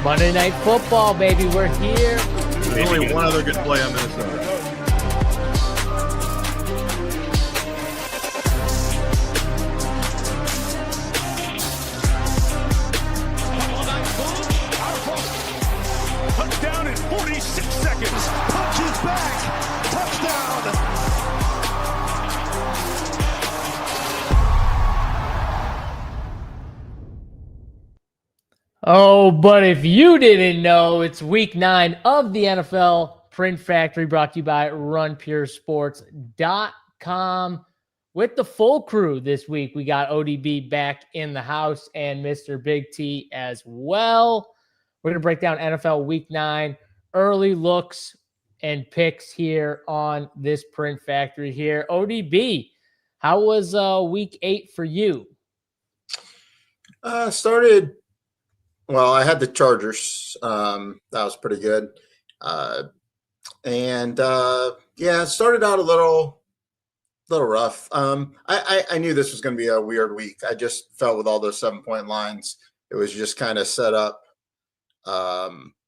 Monday Night Football, baby. We're here. There's only one other good play on Minnesota. Touchdown in 46 seconds. Punches back. Touchdown. Oh, but if you didn't know, it's week 9 of the NFL Print Factory, brought to you by RunPureSports.com. With the full crew this week, we got ODB back in the house and Mr. Big T as well. We're going to break down NFL week 9, early looks and picks here on this Print Factory here. ODB, how was week 8 for you? Well, I had the Chargers. That was pretty good. It started out a little rough. I knew this was going to be a weird week. I just felt with all those 7-point lines, it was just kind of set up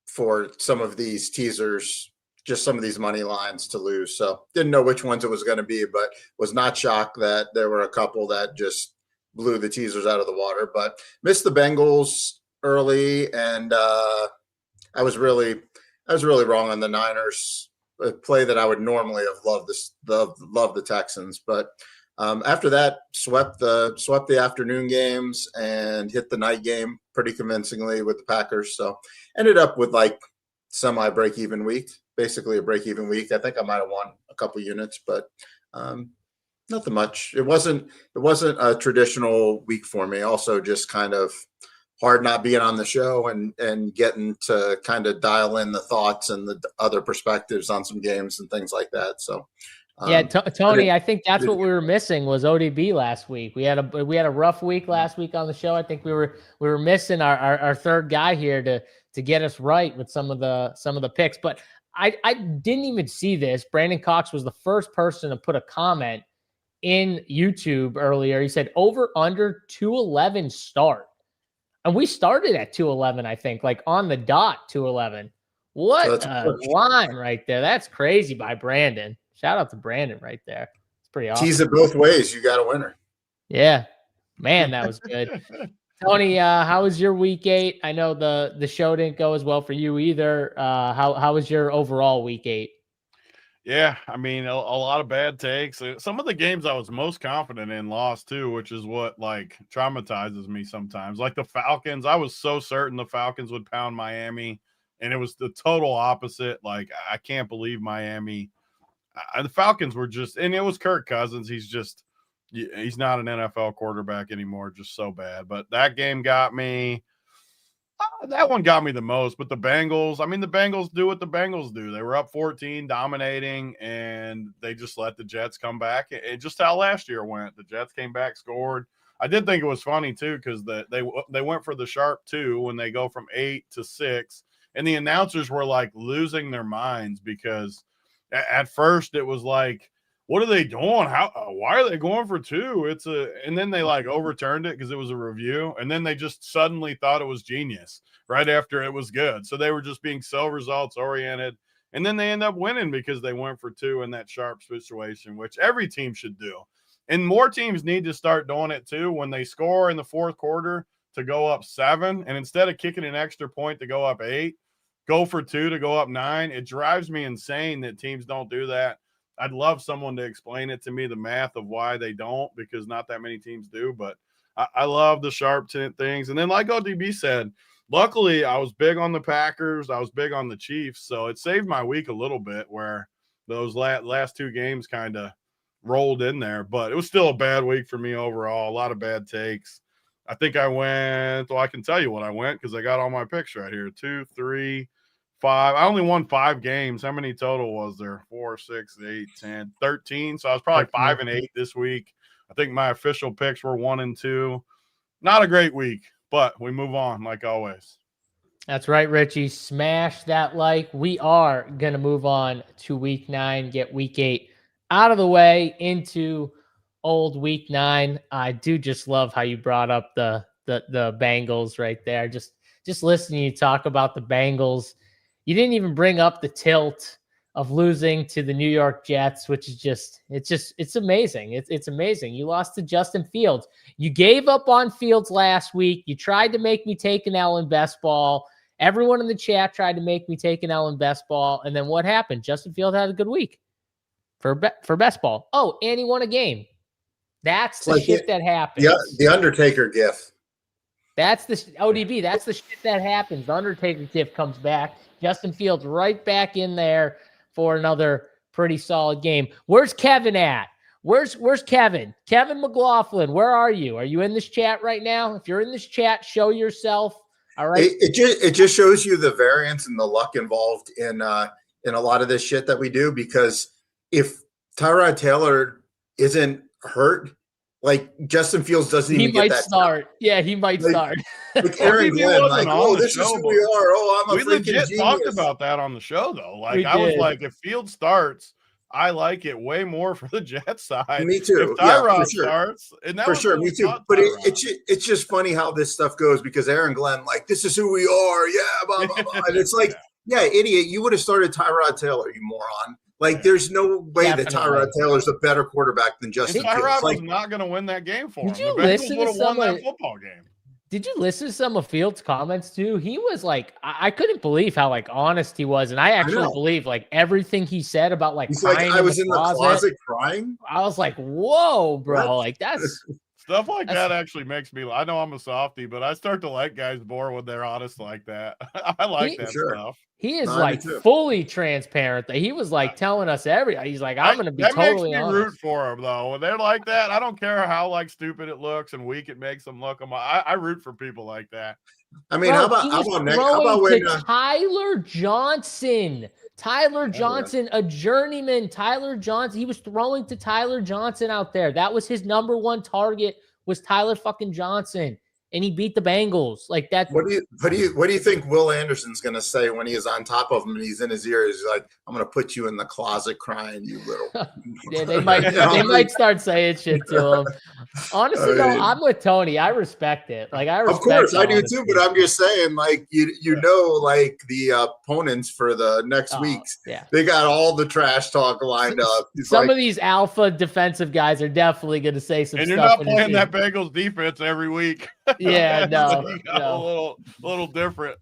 for some of these teasers, just some of these money lines to lose. So didn't know which ones it was going to be, but was not shocked that there were a couple that just blew the teasers out of the water. But missed the Bengals early, and I was really wrong on the Niners, a play that I would normally have loved the Texans, but after that swept the afternoon games and hit the night game pretty convincingly with the Packers. So ended up with like semi break-even week, basically a break-even week. I think I might have won a couple units, but nothing much. It wasn't a traditional week for me. Also just kind of hard not being on the show and getting to kind of dial in the thoughts and the other perspectives on some games and things like that. So, Tony, I think that's what we were missing was ODB last week. We had a rough week last week on the show. I think we were missing our third guy here to get us right with some of the picks. But I didn't even see this. Brandon Cox was the first person to put a comment in YouTube earlier. He said over under 211 start. And we started at 211, I think, like on the dot, 211. What a line right there. That's crazy by Brandon. Shout out to Brandon right there. It's pretty awesome. Tease it both ways. You got a winner. Yeah. Man, that was good. Tony, how was your week 8? I know the show didn't go as well for you either. How was your overall week 8? Yeah, I mean, a lot of bad takes. Some of the games I was most confident in lost too, which is what like traumatizes me sometimes. Like the Falcons, I was so certain the Falcons would pound Miami, and it was the total opposite. Like I can't believe Miami. The Falcons were just, and it was Kirk Cousins. He's not an NFL quarterback anymore, just so bad. But that game got me. That one got me the most, but the Bengals, I mean, the Bengals do what the Bengals do. They were up 14, dominating, and they just let the Jets come back. It just how last year went. The Jets came back, scored. I did think it was funny, too, because they went for the sharp 2 when they go from 8 to 6, and the announcers were, like, losing their minds because at first it was like, what are they doing? Why are they going for 2? And then they like overturned it because it was a review. And then they just suddenly thought it was genius right after it was good. So they were just being so results oriented. And then they end up winning because they went for 2 in that sharp situation, which every team should do. And more teams need to start doing it too. When they score in the fourth quarter to go up 7, and instead of kicking an extra point to go up 8, go for 2 to go up 9. It drives me insane that teams don't do that. I'd love someone to explain it to me, the math of why they don't, because not that many teams do. But I love the sharp things. And then like ODB said, luckily I was big on the Packers. I was big on the Chiefs. So it saved my week a little bit where those last 2 games kind of rolled in there. But it was still a bad week for me overall. A lot of bad takes. I think I can tell you what I went because I got all my picks right here. 2, 3, 5. I only won 5 games. How many total was there? 4, 6, 8, 10, 13. So I was probably 5 and 8 this week. I think my official picks were 1 and 2. Not a great week, but we move on like always. That's right, Richie. Smash that like. We are going to move on to week 9, get week 8 out of the way into old week 9. I do just love how you brought up the Bengals right there. Just just listening to you talk about the Bengals, you didn't even bring up the tilt of losing to the New York Jets, which is it's amazing. It's amazing. You lost to Justin Fields. You gave up on Fields last week. You tried to make me take an L in best ball. Everyone in the chat tried to make me take an L in best ball. And then what happened? Justin Fields had a good week for best ball. Oh, and he won a game. That's the shit that happens. Yeah, the Undertaker gif. That's the ODB. That's the shit that happens. The Undertaker gif comes back. Justin Fields right back in there for another pretty solid game. Where's Kevin at? Where's Kevin? Kevin McLaughlin, where are you? Are you in this chat right now? If you're in this chat, show yourself. All right. It just shows you the variance and the luck involved in a lot of this shit that we do, because if Tyrod Taylor isn't hurt, like Justin Fields doesn't even get that. He might start. Yeah, he might start. Like Aaron Glenn, like, oh, this is who we are. Oh, I'm a freaking legit genius. Talked about that on the show, though. Like, I was like, if Fields starts, I like it way more for the Jets side. Me too. If Tyrod starts, and that for sure, me too. But it's just funny how this stuff goes, because Aaron Glenn, like, this is who we are. Yeah, blah, blah, blah. And it's like, yeah, idiot, you would have started Tyrod Taylor, you moron. Like, there's no way that Tyrod Taylor's a better quarterback than Justin Fields. Tyrod was not going to win that game for him. Did you listen to some of that football game? Did you listen to some of Fields' comments too? He was like, I couldn't believe how like honest he was, and I actually believe like everything he said about like he's crying. Like, I was in the closet crying. I was like, whoa, bro! What? Like that's. Stuff like that actually makes me. I know I'm a softie, but I start to like guys more when they're honest like that. I like that stuff. He is like fully transparent. That he was like telling us everything. He's like, I'm going to be totally honest. That makes me root for him though. When they're like that, I don't care how like stupid it looks and weak it makes them look. I root for people like that. I mean, how about when Tyler Johnson? Tyler Johnson, a journeyman. Tyler Johnson. He was throwing to Tyler Johnson out there. That was his number one target, was Tyler fucking Johnson. And he beat the Bengals. Like that. What do you think Will Anderson's gonna say when he is on top of him and he's in his ear? He's like, I'm gonna put you in the closet crying, you little. Yeah, they might start saying shit to him. Honestly, though, I'm with Tony. I respect it. Like I respect. Of course, I do too. But I'm just saying, like like the opponents for the next weeks. Yeah. They got all the trash talk lined up. Some of these alpha defensive guys are definitely gonna say some and stuff. And you're not playing that Bengals defense every week. Yeah, no, a little different.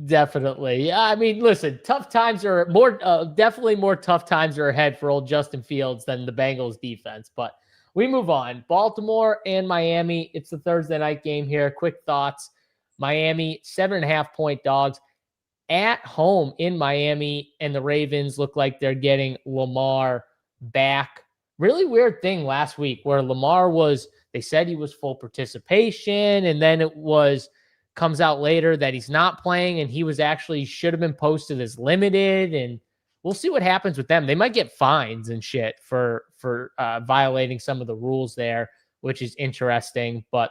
Definitely. Yeah, I mean, listen, tough times are more, definitely more tough times are ahead for old Justin Fields than the Bengals defense. But we move on. Baltimore and Miami. It's the Thursday night game here. Quick thoughts. Miami, 7.5-point dogs at home in Miami, and the Ravens look like they're getting Lamar back. Really weird thing last week where Lamar was. They said he was full participation, and then comes out later that he's not playing, and he was actually should have been posted as limited, and we'll see what happens with them. They might get fines and shit for violating some of the rules there, which is interesting, but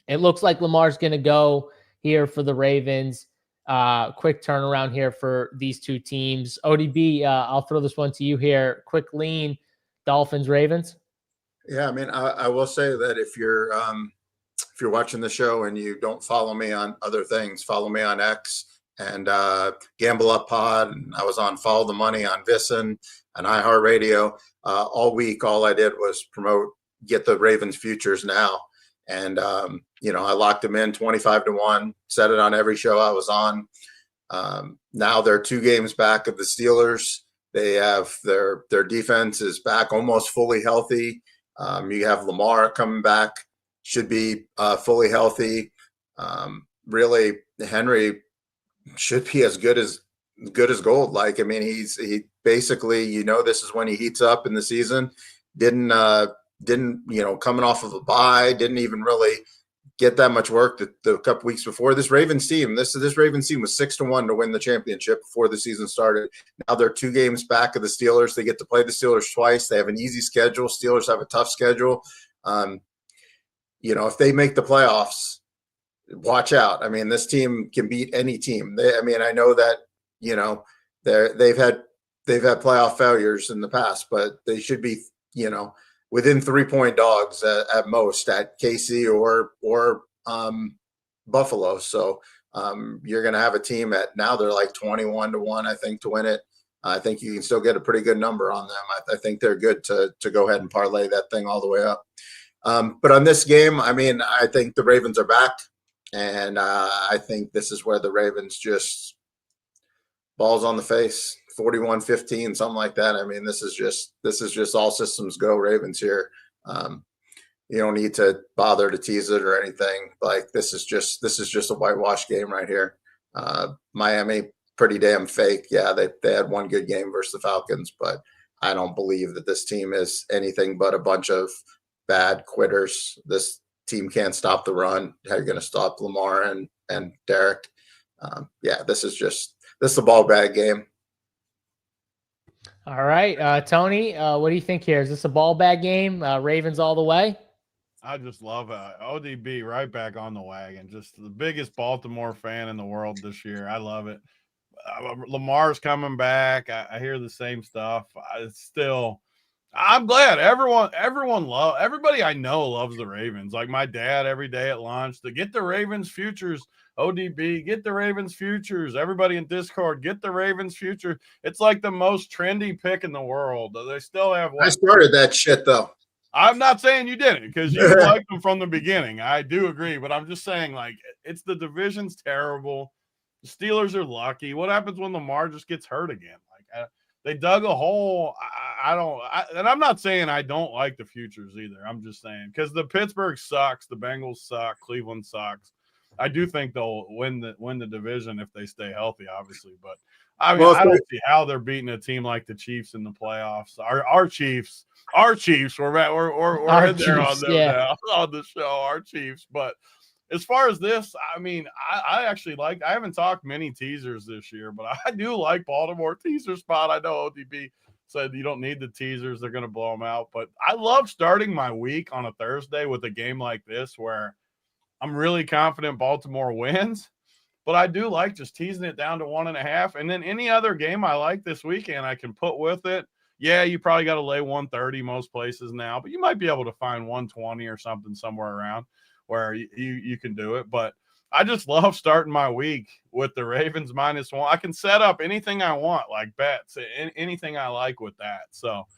it looks like Lamar's going to go here for the Ravens. Quick turnaround here for these two teams. ODB, I'll throw this one to you here. Quick lean, Dolphins, Ravens. Yeah, I mean, I will say that if you're watching the show and you don't follow me on other things, follow me on X and Gamble Up Pod. And I was on Follow the Money on Visson and iHeartRadio all week. All I did was get the Ravens futures now, and I locked them in 25-1. Said it on every show I was on. Now they're 2 games back of the Steelers. They have their defense is back almost fully healthy. You have Lamar coming back, should be fully healthy. Really, Henry should be as good as gold. Like, I mean, he basically, this is when he heats up in the season. Didn't coming off of a bye, didn't even really get that much work the couple weeks before. This Ravens team was 6-1 to win the championship before the season started. Now they're 2 games back of the Steelers. They get to play the Steelers twice. They have an easy schedule. Steelers have a tough schedule. If they make the playoffs, watch out. I mean, this team can beat any team. I know that, they've had playoff failures in the past, but they should be, within 3-point dogs at most at KC or Buffalo. So You're going to have a team that now they're like 21-1, I think, to win it. I think you can still get a pretty good number on them. I think they're good to go ahead and parlay that thing all the way up. But on this game, I mean, I think the Ravens are back, and I think this is where the Ravens just balls on the face, 41-15, something like that. I mean, this is just all systems go Ravens here. You don't need to bother to tease it or anything. Like this is just a whitewash game right here. Miami, pretty damn fake. Yeah, they had one good game versus the Falcons, but I don't believe that this team is anything but a bunch of bad quitters. This team can't stop the run. How are you going to stop Lamar and Derek? This is a ball bag game. All right, Tony, what do you think here? Is this a ball bag game? Ravens all the way? I just love ODB right back on the wagon. Just the biggest Baltimore fan in the world this year. I love it. Lamar's coming back. I hear the same stuff. I'm glad everybody I know loves the Ravens. Like my dad every day at lunch, to get the Ravens futures. ODB, get the Ravens futures. Everybody in Discord, get the Ravens futures. It's like the most trendy pick in the world. They still have one. I started that shit though. I'm not saying you didn't, because you liked them from the beginning. I do agree, but I'm just saying, like, it's the division's terrible. The Steelers are lucky. What happens when Lamar just gets hurt again? Like, they dug a hole. And I'm not saying I don't like the futures either. I'm just saying, because the Pittsburgh sucks, the Bengals suck, Cleveland sucks. I do think they'll win the division if they stay healthy, obviously. But I mean, I don't see how they're beating a team like the Chiefs in the playoffs. Our Chiefs, we're in there on them now on the show, our Chiefs. But as far as this, I mean, I actually I haven't talked many teasers this year, but I do like Baltimore teaser spot. I know ODB said you don't need the teasers. They're going to blow them out. But I love starting my week on a Thursday with a game like this where I'm really confident Baltimore wins. But I do like just teasing it down to 1.5. And then any other game I like this weekend, I can put with it. Yeah, you probably got to lay 130 most places now, but you might be able to find 120 or something somewhere around where you can do it. But I just love starting my week with the Ravens -1. I can set up anything I want, like bets, anything I like with that. So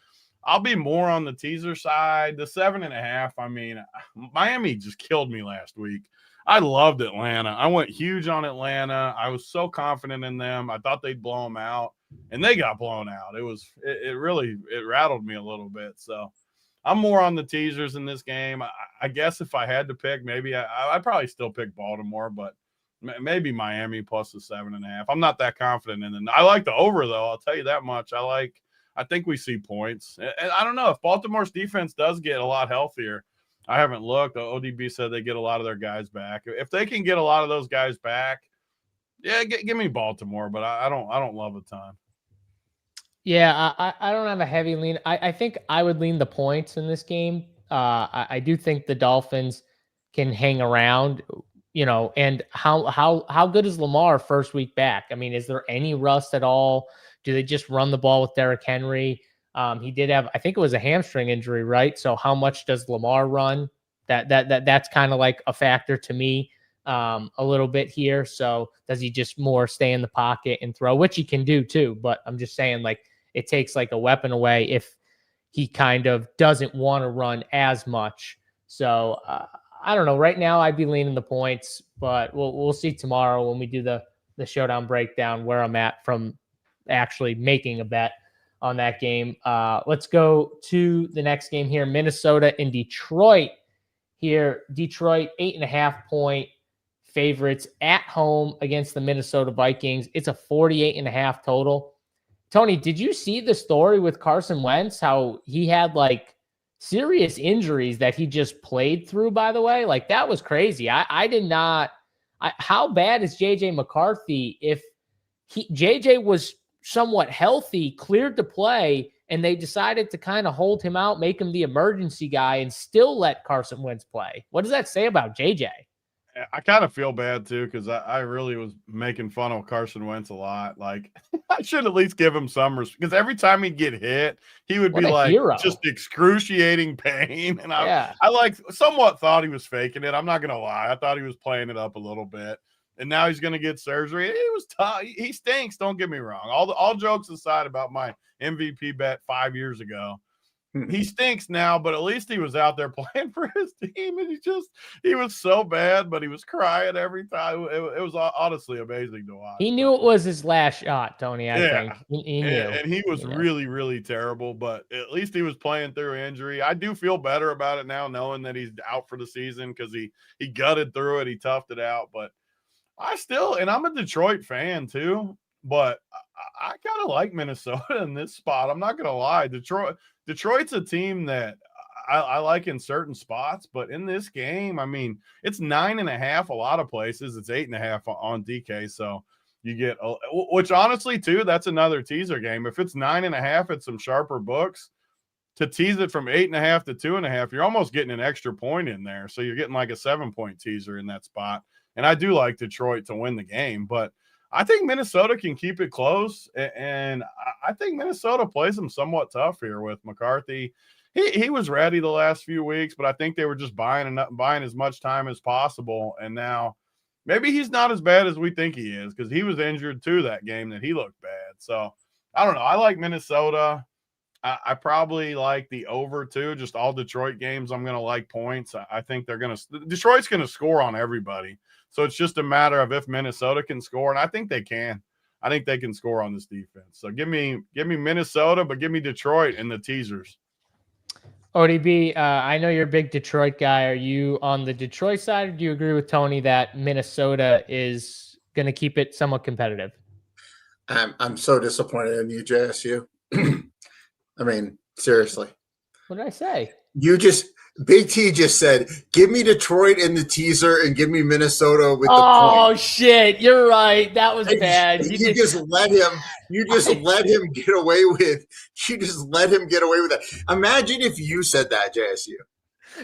I'll be more on the teaser side. The 7.5, I mean, Miami just killed me last week. I loved Atlanta. I went huge on Atlanta. I was so confident in them. I thought they'd blow them out, and they got blown out. It really rattled me a little bit. So I'm more on the teasers in this game. I guess if I had to pick, maybe I'd probably still pick Baltimore, but maybe Miami plus the 7.5. I'm not that confident in them. I like the over, though. I'll tell you that much. I think we see points. And I don't know if Baltimore's defense does get a lot healthier. I haven't looked. ODB said they get a lot of their guys back. If they can get a lot of those guys back, yeah, give me Baltimore, but I don't love a ton. Yeah, I don't have a heavy lean. I think I would lean the points in this game. I do think the Dolphins can hang around, and how good is Lamar first week back? I mean, is there any rust at all? Do they just run the ball with Derrick Henry? He did have, I think it was a hamstring injury, right? So how much does Lamar run? That's kind of like a factor to me a little bit here. So does he just more stay in the pocket and throw, which he can do too? But I'm just saying, like, it takes like a weapon away if he kind of doesn't want to run as much. So I don't know. Right now, I'd be leaning the points, but we'll see tomorrow when we do the showdown breakdown where I'm at from actually making a bet on that game. Let's go to the next game here. Minnesota and Detroit here. Detroit 8.5-point favorites at home against the Minnesota Vikings. It's a 48.5 total. Tony, did you see the story with Carson Wentz? How he had like serious injuries that he just played through, by the way? Like that was crazy. I did not. How bad is JJ McCarthy if JJ was somewhat healthy, cleared to play, and they decided to kind of hold him out, make him the emergency guy, and still let Carson Wentz play? What does that say about JJ? I kind of feel bad too, because I really was making fun of Carson Wentz a lot. Like I should at least give him some respect, because every time he'd get hit, he would be like just excruciating pain. And I like somewhat thought he was faking it. I'm not gonna lie, I thought he was playing it up a little bit. and now he's going to get surgery. He was tough. He stinks. Don't get me wrong. All jokes aside about my MVP bet 5 years ago, he stinks now, but at least he was out there playing for his team, and he was so bad, but he was crying every time. It was honestly amazing to watch. He knew it was his last shot, Tony. I think he knew, and he was really, really terrible. But at least he was playing through injury. I do feel better about it now, knowing that he's out for the season because he gutted through it, he toughed it out. But and I'm a Detroit fan too. But I kind of like Minnesota in this spot. I'm not going to lie. Detroit's a team that I like in certain spots, but in this game, I mean, it's 9.5 a lot of places. It's 8.5 on DK. So you get, which honestly too, that's another teaser game. If it's 9.5 at some sharper books, to tease it from 8.5 to 2.5, you're almost getting an extra point in there. So you're getting like a 7-point teaser in that spot. And I do like Detroit to win the game, but I think Minnesota can keep it close, and I think Minnesota plays them somewhat tough here with McCarthy. He was ready the last few weeks, but I think they were just buying as much time as possible. And now maybe he's not as bad as we think he is because he was injured too that game that he looked bad. So I don't know. I like Minnesota. I probably like the over too. Just all Detroit games, I'm going to like points. I think Detroit's going to score on everybody. So it's just a matter of if Minnesota can score, and I think they can. I think they can score on this defense. So give me Minnesota, but give me Detroit in the teasers. ODB, I know you're a big Detroit guy. Are you on the Detroit side, or do you agree with Tony that Minnesota is going to keep it somewhat competitive? I'm so disappointed in you, JSU. I mean, seriously. What did I say? Big T just said, give me Detroit in the teaser and give me Minnesota with the point. Oh, shit. You're right. That was bad. You just let him get away with that. Imagine if you said that, JSU.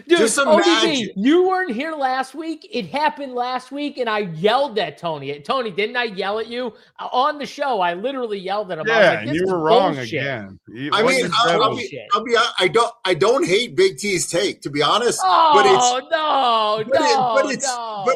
Dude, just imagine. ODB, you weren't here last week. It happened last week, and I yelled at Tony. Tony, didn't I yell at you? On the show, I literally yelled at him. Yeah, I was like, you were wrong bullshit. again. I don't hate Big T's take, to be honest.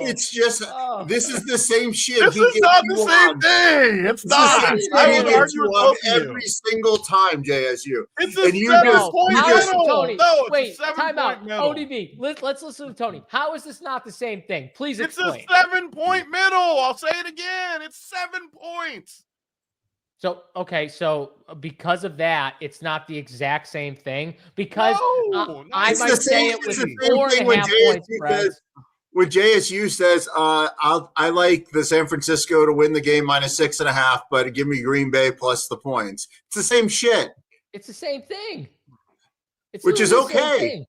It's just this is the same shit. This is not the same thing. It's not. I would argue on every single time, JSU. It's a 7-point middle. Tony, no, wait, time out. ODB, let's listen to Tony. How is this not the same thing? Please explain. It's a 7-point middle. I'll say it again. It's 7 points. So because of that, it's not the exact same thing. Because I might say it with 4.5 point spreads. When JSU says, I like the San Francisco to win the game -6.5, but give me Green Bay plus the points. It's the same shit. It's the same thing. Which is okay.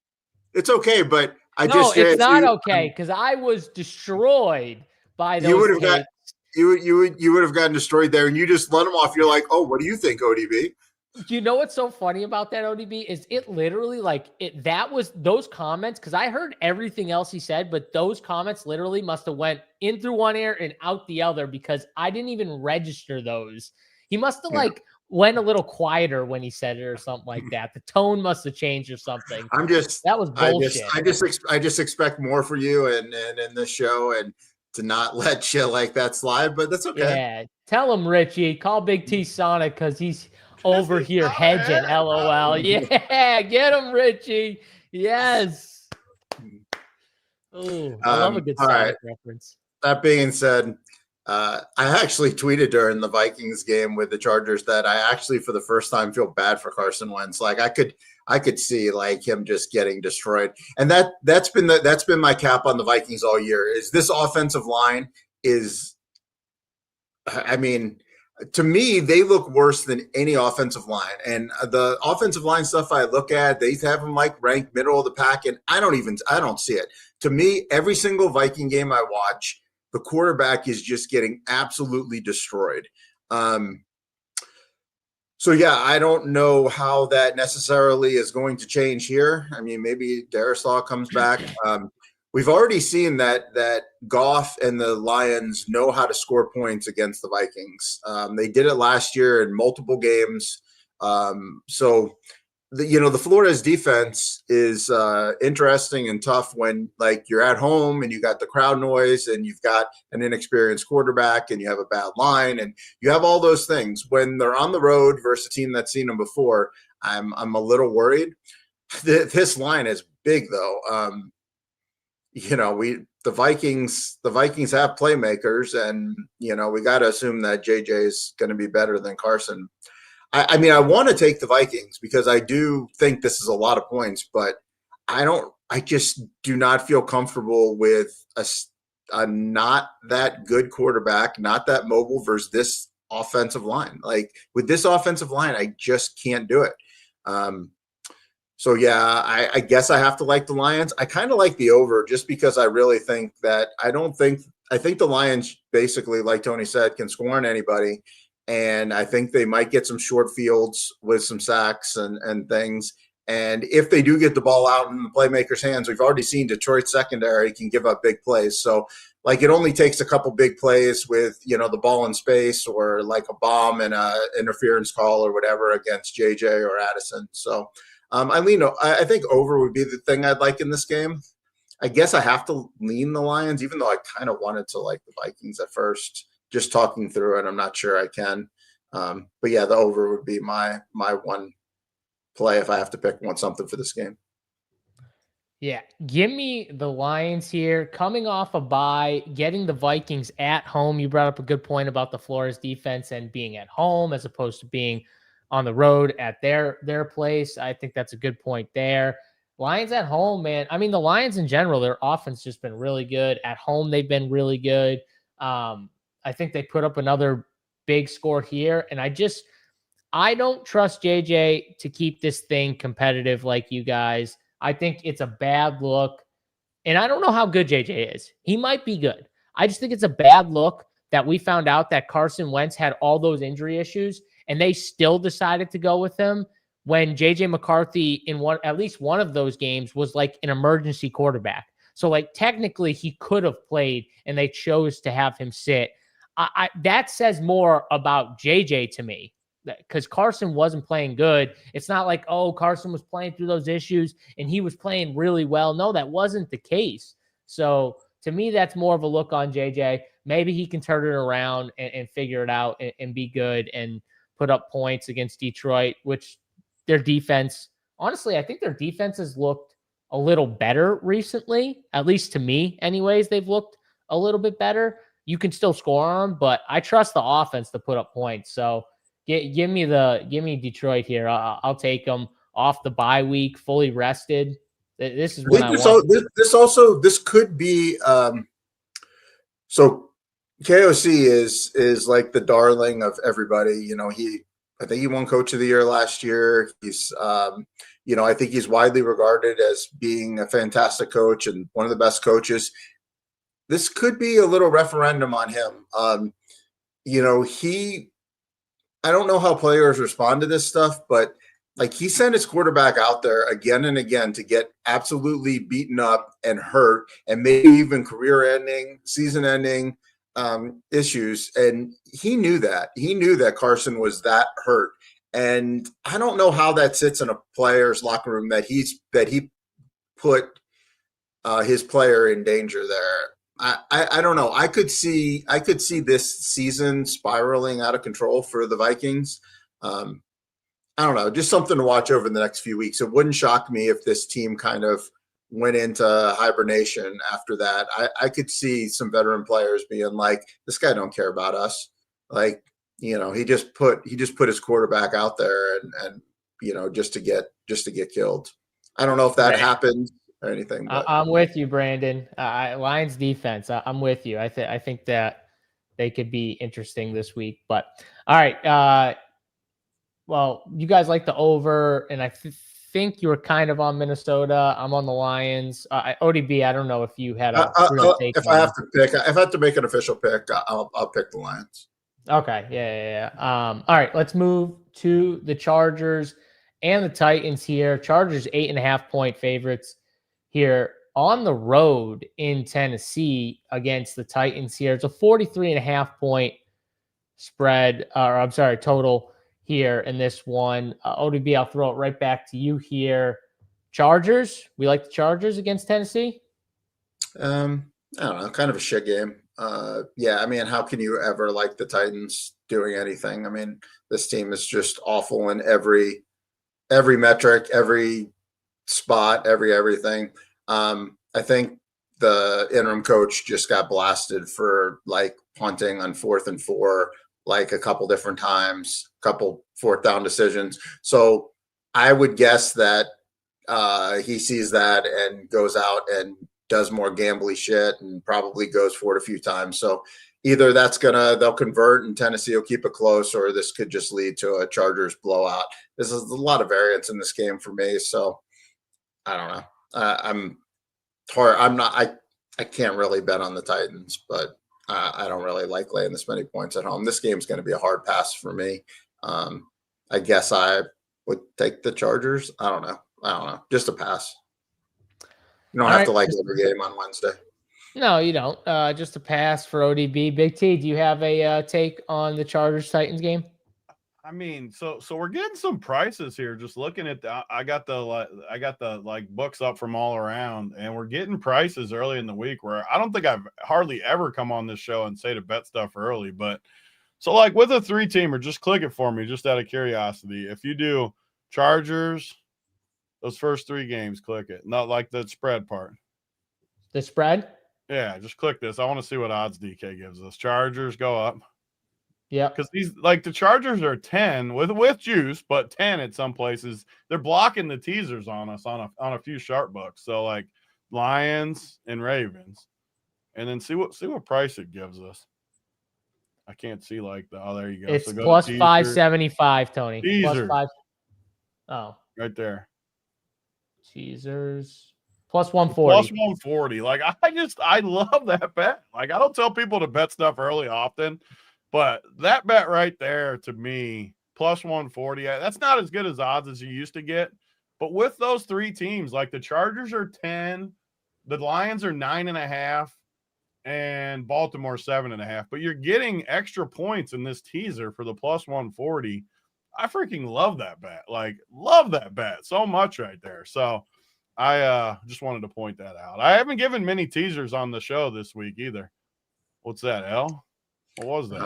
It's okay, but it's not okay because I was destroyed by those. You would have gotten destroyed there, and you just let them off. You're like, oh, what do you think, ODB? You know what's so funny about that, ODB, is it literally that was those comments, because I heard everything else he said, but those comments literally must have went in through one ear and out the other because I didn't even register those. He must have went a little quieter when he said it or something like that. The tone must have changed or something. That was bullshit. I just expect more for you and in this show and to not let shit like that slide, but that's okay. Yeah. Tell him, Richie. Call Big T Sonic because he's over here hedging. LOL. Yeah, get him, Richie. Yes. Oh, I love a good Sonic reference. That being said, I actually tweeted during the Vikings game with the Chargers that I actually, for the first time, feel bad for Carson Wentz. Like I could see like him just getting destroyed, and that's been my cap on the Vikings all year. Is this offensive line I mean, to me, they look worse than any offensive line. And the offensive line stuff I look at, they have them like ranked middle of the pack, and I don't see it. To me, every single Viking game I watch, the quarterback is just getting absolutely destroyed. So, yeah, I don't know how that necessarily is going to change here. I mean, maybe Darisaw comes back. We've already seen that Goff and the Lions know how to score points against the Vikings. They did it last year in multiple games. So the Florida's defense is interesting and tough when like you're at home and you got the crowd noise and you've got an inexperienced quarterback and you have a bad line and you have all those things. When they're on the road versus a team that's seen them before, I'm a little worried. This line is big though. The Vikings have playmakers, and we got to assume that JJ is going to be better than Carson. I mean, I want to take the Vikings because I do think this is a lot of points, but I just do not feel comfortable with a not that good quarterback, not that mobile versus this offensive line. Like with this offensive line, I just can't do it. So yeah, I guess I have to like the Lions. I kind of like the over just because I really think that I think the Lions basically, like Tony said, can score on anybody. And I think they might get some short fields with some sacks and things. And if they do get the ball out in the playmakers' hands, we've already seen Detroit's secondary can give up big plays. So like it only takes a couple big plays with, the ball in space or like a bomb and a interference call or whatever against JJ or Addison. So I think over would be the thing I'd like in this game. I guess I have to lean the Lions, even though I kind of wanted to like the Vikings at first. Just talking through it, I'm not sure I can. But yeah, the over would be my one play if I have to pick something for this game. Yeah, give me the Lions here. Coming off a bye, getting the Vikings at home. You brought up a good point about the Flores defense and being at home as opposed to being on the road at their place. I think that's a good point there. Lions at home, man. I mean, the Lions in general, their offense just been really good. At home, they've been really good. I think they put up another big score here. And I don't trust JJ to keep this thing competitive like you guys. I think it's a bad look. And I don't know how good JJ is. He might be good. I just think it's a bad look that we found out that Carson Wentz had all those injury issues and they still decided to go with him when JJ McCarthy in at least one of those games was like an emergency quarterback. So like technically he could have played and they chose to have him sit. That says more about JJ to me because Carson wasn't playing good. It's not like, oh, Carson was playing through those issues and he was playing really well. No, that wasn't the case. So to me, that's more of a look on JJ. Maybe he can turn it around and figure it out and be good and put up points against Detroit, which their defense, honestly, I think their defense has looked a little better recently. At least to me, anyways, they've looked a little bit better. You can still score on them, but I trust the offense to put up points. So give me Detroit here. I'll take them off the bye week, fully rested. This is what I want. This could be so KOC is like the darling of everybody. I think he won Coach of the Year last year. He's I think he's widely regarded as being a fantastic coach and one of the best coaches. This could be a little referendum on him. I don't know how players respond to this stuff, but like he sent his quarterback out there again and again to get absolutely beaten up and hurt and maybe even career-ending, season-ending issues. And he knew that. He knew that Carson was that hurt. And I don't know how that sits in a player's locker room that he put his player in danger there. I don't know. I could see this season spiraling out of control for the Vikings. I don't know, just something to watch over the next few weeks. It wouldn't shock me if this team kind of went into hibernation after that. I could see some veteran players being like, this guy don't care about us. Like, he just put his quarterback out there and just to get killed. I don't know if that happened or anything. But. I'm with you, Brandon. Lions defense. I'm with you. I think that they could be interesting this week. But all right. Well, you guys like the over, and I think you were kind of on Minnesota. I'm on the Lions. ODB, I don't know if you had a real take. If I have to make an official pick, I'll pick the Lions. Okay. Yeah. All right. Let's move to the Chargers and the Titans here. Chargers 8.5-point favorites here on the road in Tennessee against the Titans here. It's a 43.5-point spread, or I'm sorry, total here in this one. ODB, I'll throw it right back to you here. Chargers. We like the Chargers against Tennessee. I don't know, kind of a shit game. Yeah, I mean, how can you ever like the Titans doing anything? I mean, this team is just awful in every metric, every spot, everything. I think the interim coach just got blasted for like punting on 4th and 4, like a couple different times, couple 4th down decisions. So I would guess that he sees that and goes out and does more gambly shit and probably goes for it a few times. So either they'll convert and Tennessee will keep it close, or this could just lead to a Chargers blowout. This is a lot of variance in this game for me. So I don't know. I can't really bet on the Titans, but I don't really like laying this many points at home. This game's going to be a hard pass for me. I guess I would take the Chargers. I don't know. Just a pass. You don't have to like every game on Wednesday. No, you don't. Just a pass for ODB. Big T, do you have a take on the Chargers-Titans game? I mean, so we're getting some prices here. Just looking at I got the like books up from all around, and we're getting prices early in the week where I don't think I've hardly ever come on this show and say to bet stuff early. But so like with a 3-teamer, just click it for me, just out of curiosity. If you do Chargers, those first 3 games, click it. Not like the spread part. The spread? Yeah, just click this. I want to see what odds DK gives us. Chargers go up. Yeah, because these like the Chargers are 10 with juice, but 10 at some places. They're blocking the teasers on us on a few sharp bucks. So like Lions and Ravens, and then see what price it gives us. I can't see like there you go. It's so go plus 575, Tony. Teaser. Plus 5. Oh, right there. Teasers. Plus 140. Plus 140. Like I love that bet. Like I don't tell people to bet stuff early often. But that bet right there, to me, plus 140, that's not as good as odds as you used to get. But with those 3 teams, like the Chargers are 10, the Lions are 9.5, and Baltimore 7.5. But you're getting extra points in this teaser for the plus 140. I freaking love that bet. Like, love that bet so much right there. So I just wanted to point that out. I haven't given many teasers on the show this week either. What's that, L? What was that?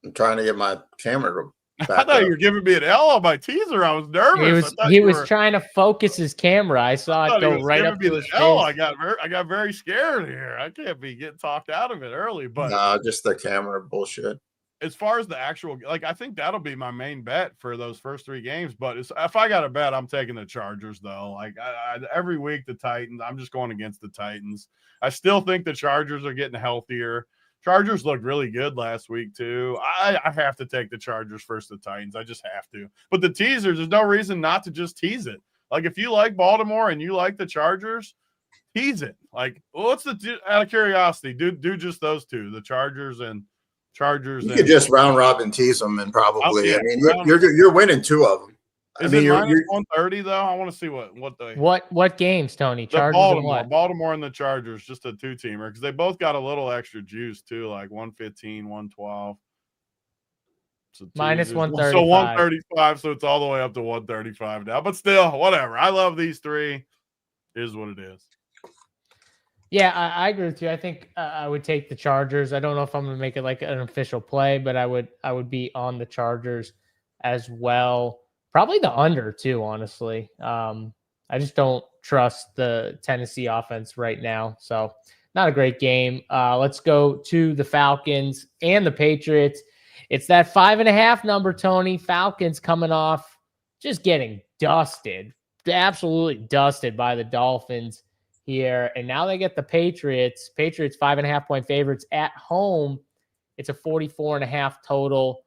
I'm trying to get my camera back I thought you were giving me an L on my teaser. I was nervous. He was trying to focus his camera. I saw it go right up to his face. I got very scared here. I can't be getting talked out of it early. But no, just the camera bullshit. As far as the actual, like, I think that'll be my main bet for those first 3 games. But if I got a bet, I'm taking the Chargers, though. Like, every week, the Titans, I'm just going against the Titans. I still think the Chargers are getting healthier. Chargers looked really good last week, too. I have to take the Chargers versus the Titans. I just have to. But the teasers, there's no reason not to just tease it. Like, if you like Baltimore and you like the Chargers, tease it. Like, what's the – out of curiosity, do just those 2, the Chargers and – You could just round robin tease them and probably. Yeah, I mean, you're winning 2 of them. Is it minus 130 though? I want to see what games, Tony? Chargers Baltimore and the Chargers, just a 2-teamer because they both got a little extra juice too, like 115, 112. So minus 135. So 135, so it's all the way up to 135 now. But still, whatever. I love these 3. Is what it is. Yeah, I agree with you. I think I would take the Chargers. I don't know if I'm going to make it like an official play, but I would be on the Chargers as well. Probably the under too, honestly. I just don't trust the Tennessee offense right now. So not a great game. Let's go to the Falcons and the Patriots. It's that 5.5 number, Tony. Falcons coming off just getting dusted, absolutely dusted by the Dolphins here. And now they get the Patriots. Patriots 5.5-point favorites at home. It's a 44.5 total.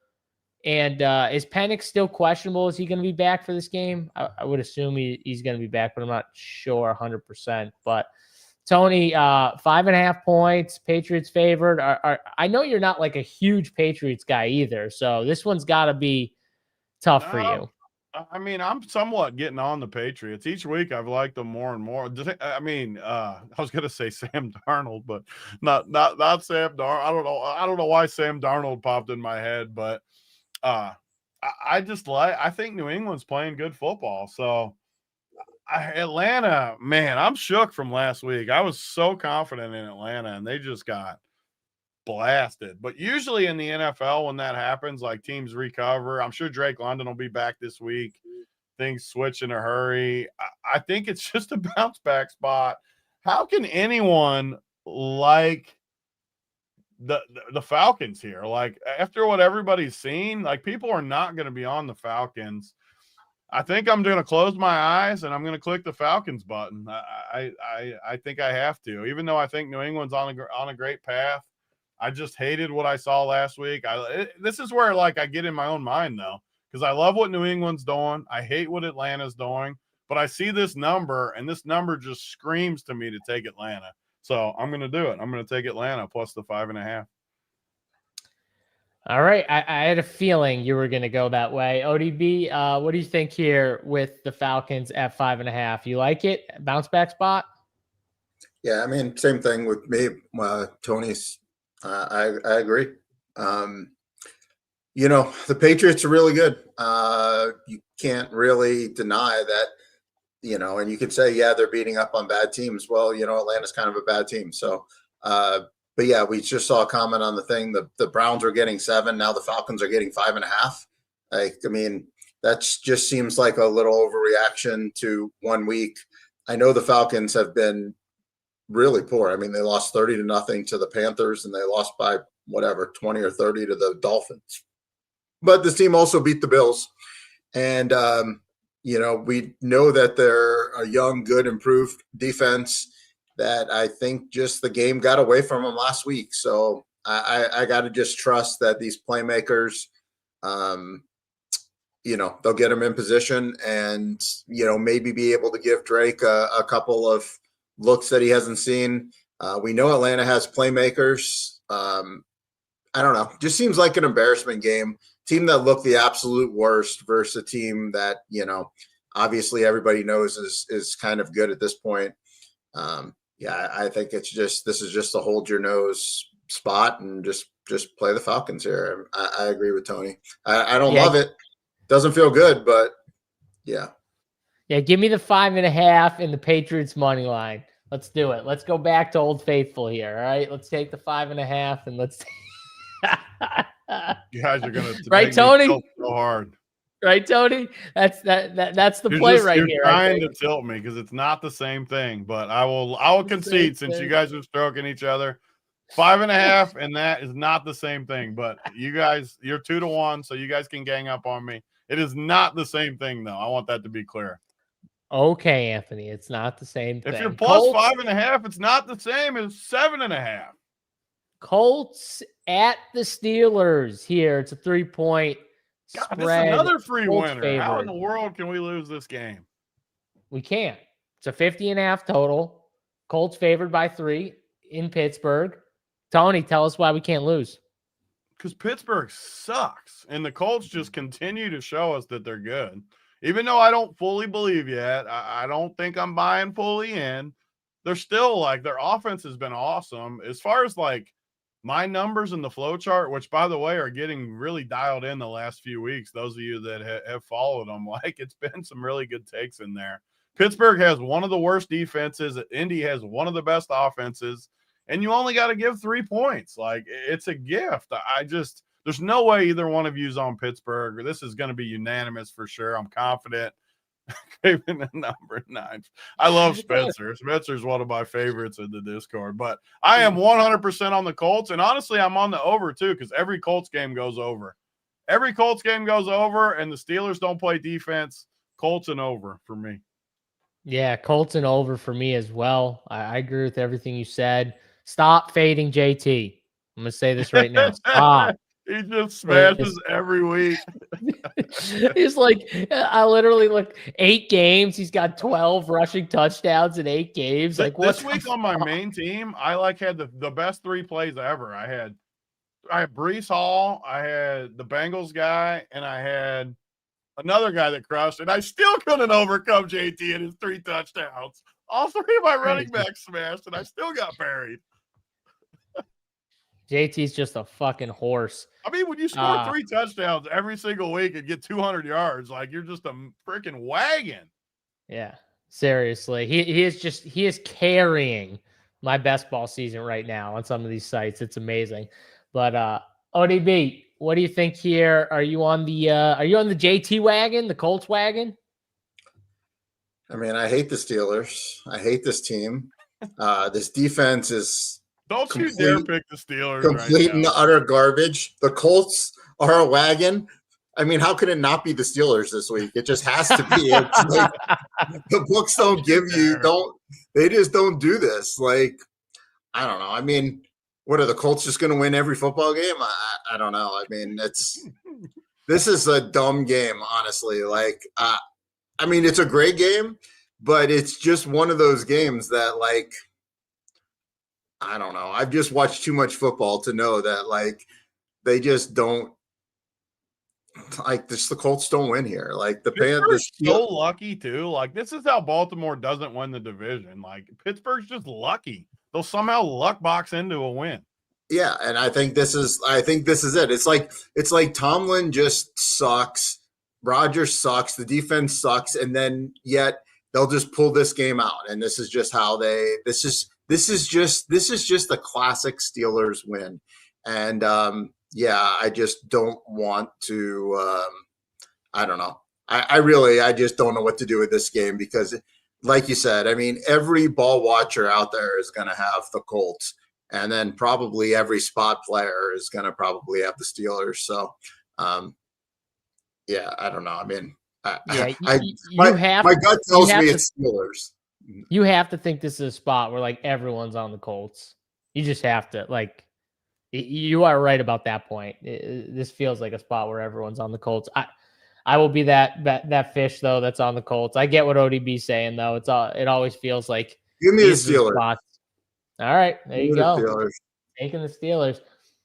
And is Penix still questionable? Is he going to be back for this game? I would assume he's going to be back, but I'm not sure 100%. But Tony, 5.5 points, Patriots favored. I know you're not like a huge Patriots guy either, so this one's got to be tough for you. I mean, I'm somewhat getting on the Patriots. Each week I've liked them more and more. I mean, I was going to say Sam Darnold, but not Sam Darnold. I don't know why Sam Darnold popped in my head, but I think New England's playing good football. So Atlanta, man, I'm shook from last week. I was so confident in Atlanta, and they just got blasted. But usually in the NFL, when that happens, like teams recover. I'm sure Drake London will be back this week. Things switch in a hurry. I think it's just a bounce back spot. How can anyone like the Falcons here? Like, after what everybody's seen, like, people are not going to be on the Falcons. I think I'm going to close my eyes and I'm going to click the Falcons button. I think I have to, even though I think New England's on a great path. I just hated what I saw last week. This is where, like, I get in my own mind, though, because I love what New England's doing. I hate what Atlanta's doing, but I see this number, and this number just screams to me to take Atlanta. So I'm going to do it. I'm going to take Atlanta plus the 5.5. All right. I had a feeling you were going to go that way. ODB, what do you think here with the Falcons at 5.5? You like it? Bounce back spot? Yeah, I mean, same thing with me. Tony's. I agree. You know, the Patriots are really good. You can't really deny that, you know, and you could say, yeah, they're beating up on bad teams. Well, you know, Atlanta's kind of a bad team. So, but yeah, we just saw a comment on the thing. The Browns are getting 7. Now the Falcons are getting 5.5. Like, I mean, that just seems like a little overreaction to 1 week. I know the Falcons have been really poor. I mean, they lost 30-0 to the Panthers, and they lost by whatever 20 or 30 to the Dolphins. But this team also beat the Bills, and you know, we know that they're a young, good, improved defense. That I think just the game got away from them last week. So I got to just trust that these playmakers, you know, they'll get them in position, and you know, maybe be able to give Drake a couple of looks that he hasn't seen. We know Atlanta has playmakers. I don't know. Just seems like an embarrassment game. Team that looked the absolute worst versus a team that, you know, obviously everybody knows is kind of good at this point. Yeah, I think this is just a hold your nose spot, and just play the Falcons here. I agree with Tony. I don't love it. Doesn't feel good, but yeah. Yeah, give me the 5.5 in the Patriots money line. Let's do it. Let's go back to Old Faithful here. All right, let's take the 5.5 and let's. You guys are gonna right, Tony? So hard. Right, Tony? That's the play right here. You're trying to tilt me because it's not the same thing, but I will concede since you guys are stroking each other. 5.5, and that is not the same thing. But you guys, you're 2-1, so you guys can gang up on me. It is not the same thing, though. I want that to be clear. Okay, Anthony, it's not the same thing. If you're plus 5.5, it's not the same as 7.5. Colts at the Steelers here. It's a 3-point spread. This is another free Colts winner. favored. How in the world can we lose this game? We can't. It's a 50.5 total. Colts favored by 3 in Pittsburgh. Tony, tell us why we can't lose. Because Pittsburgh sucks, and the Colts just continue to show us that they're good. Even though I don't fully believe yet, I don't think I'm buying fully in. They're still, like, their offense has been awesome. As far as, like, my numbers in the flow chart, which, by the way, are getting really dialed in the last few weeks, those of you that have followed them, like, it's been some really good takes in there. Pittsburgh has one of the worst defenses. Indy has one of the best offenses. And you only got to give 3 points. Like, it's a gift. There's no way either one of you's on Pittsburgh. This is going to be unanimous for sure. I'm confident. Craving the number 9. I love Spencer. Spencer's one of my favorites in the Discord. But I am 100% on the Colts. And honestly, I'm on the over too, because every Colts game goes over. Every Colts game goes over, and the Steelers don't play defense. Colts and over for me. Yeah, Colts and over for me as well. I agree with everything you said. Stop fading JT. I'm going to say this right now. Stop. He just smashes every week. He's like, I literally look 8 games. He's got 12 rushing touchdowns in 8 games. Like, this week on my main team, I had the best 3 plays ever. I had Breece Hall, I had the Bengals guy, and I had another guy that crushed, and I still couldn't overcome JT and his 3 touchdowns. All 3 of my running backs smashed, and I still got buried. JT's just a fucking horse. I mean, when you score 3 touchdowns every single week and get 200 yards, like you're just a freaking wagon. Yeah, seriously. He is carrying my best ball season right now on some of these sites. It's amazing. But ODB, what do you think here? Are you on the JT wagon, the Colts wagon? I mean, I hate the Steelers. I hate this team. This defense is Don't you dare pick the Steelers. Complete right and now. utter garbage. The Colts are a wagon. I mean, how can it not be the Steelers this week? It just has to be. It's like, the books don't give you, they just don't do this. Like, I don't know. I mean, what are the Colts just going to win every football game? I don't know. I mean, this is a dumb game, honestly. Like, I mean, it's a great game, but it's just one of those games that, like, I don't know. I've just watched too much football to know that, like, they just don't, like, the Colts don't win here. Like, the Panthers so lucky too. Like, this is how Baltimore doesn't win the division. Like, Pittsburgh's just lucky. They'll somehow luck box into a win. Yeah, and I think this is it. It's like Tomlin just sucks. Rodgers sucks. The defense sucks, and then yet they'll just pull this game out. And this is just how this is just the classic Steelers win. And yeah, I just don't want to. I don't know. I just don't know what to do with this game because, like you said, I mean, every ball watcher out there is going to have the Colts, and then probably every spot player is going to probably have the Steelers. So, yeah, I don't know. I mean, my gut tells me it's Steelers. You have to think this is a spot where, like, everyone's on the Colts. You just have to, like. You are right about that point. This feels like a spot where everyone's on the Colts. I will be that fish though that's on the Colts. I get what ODB's saying though. It always feels like give me the Steelers. Spots. All right, there you go. Taking the Steelers.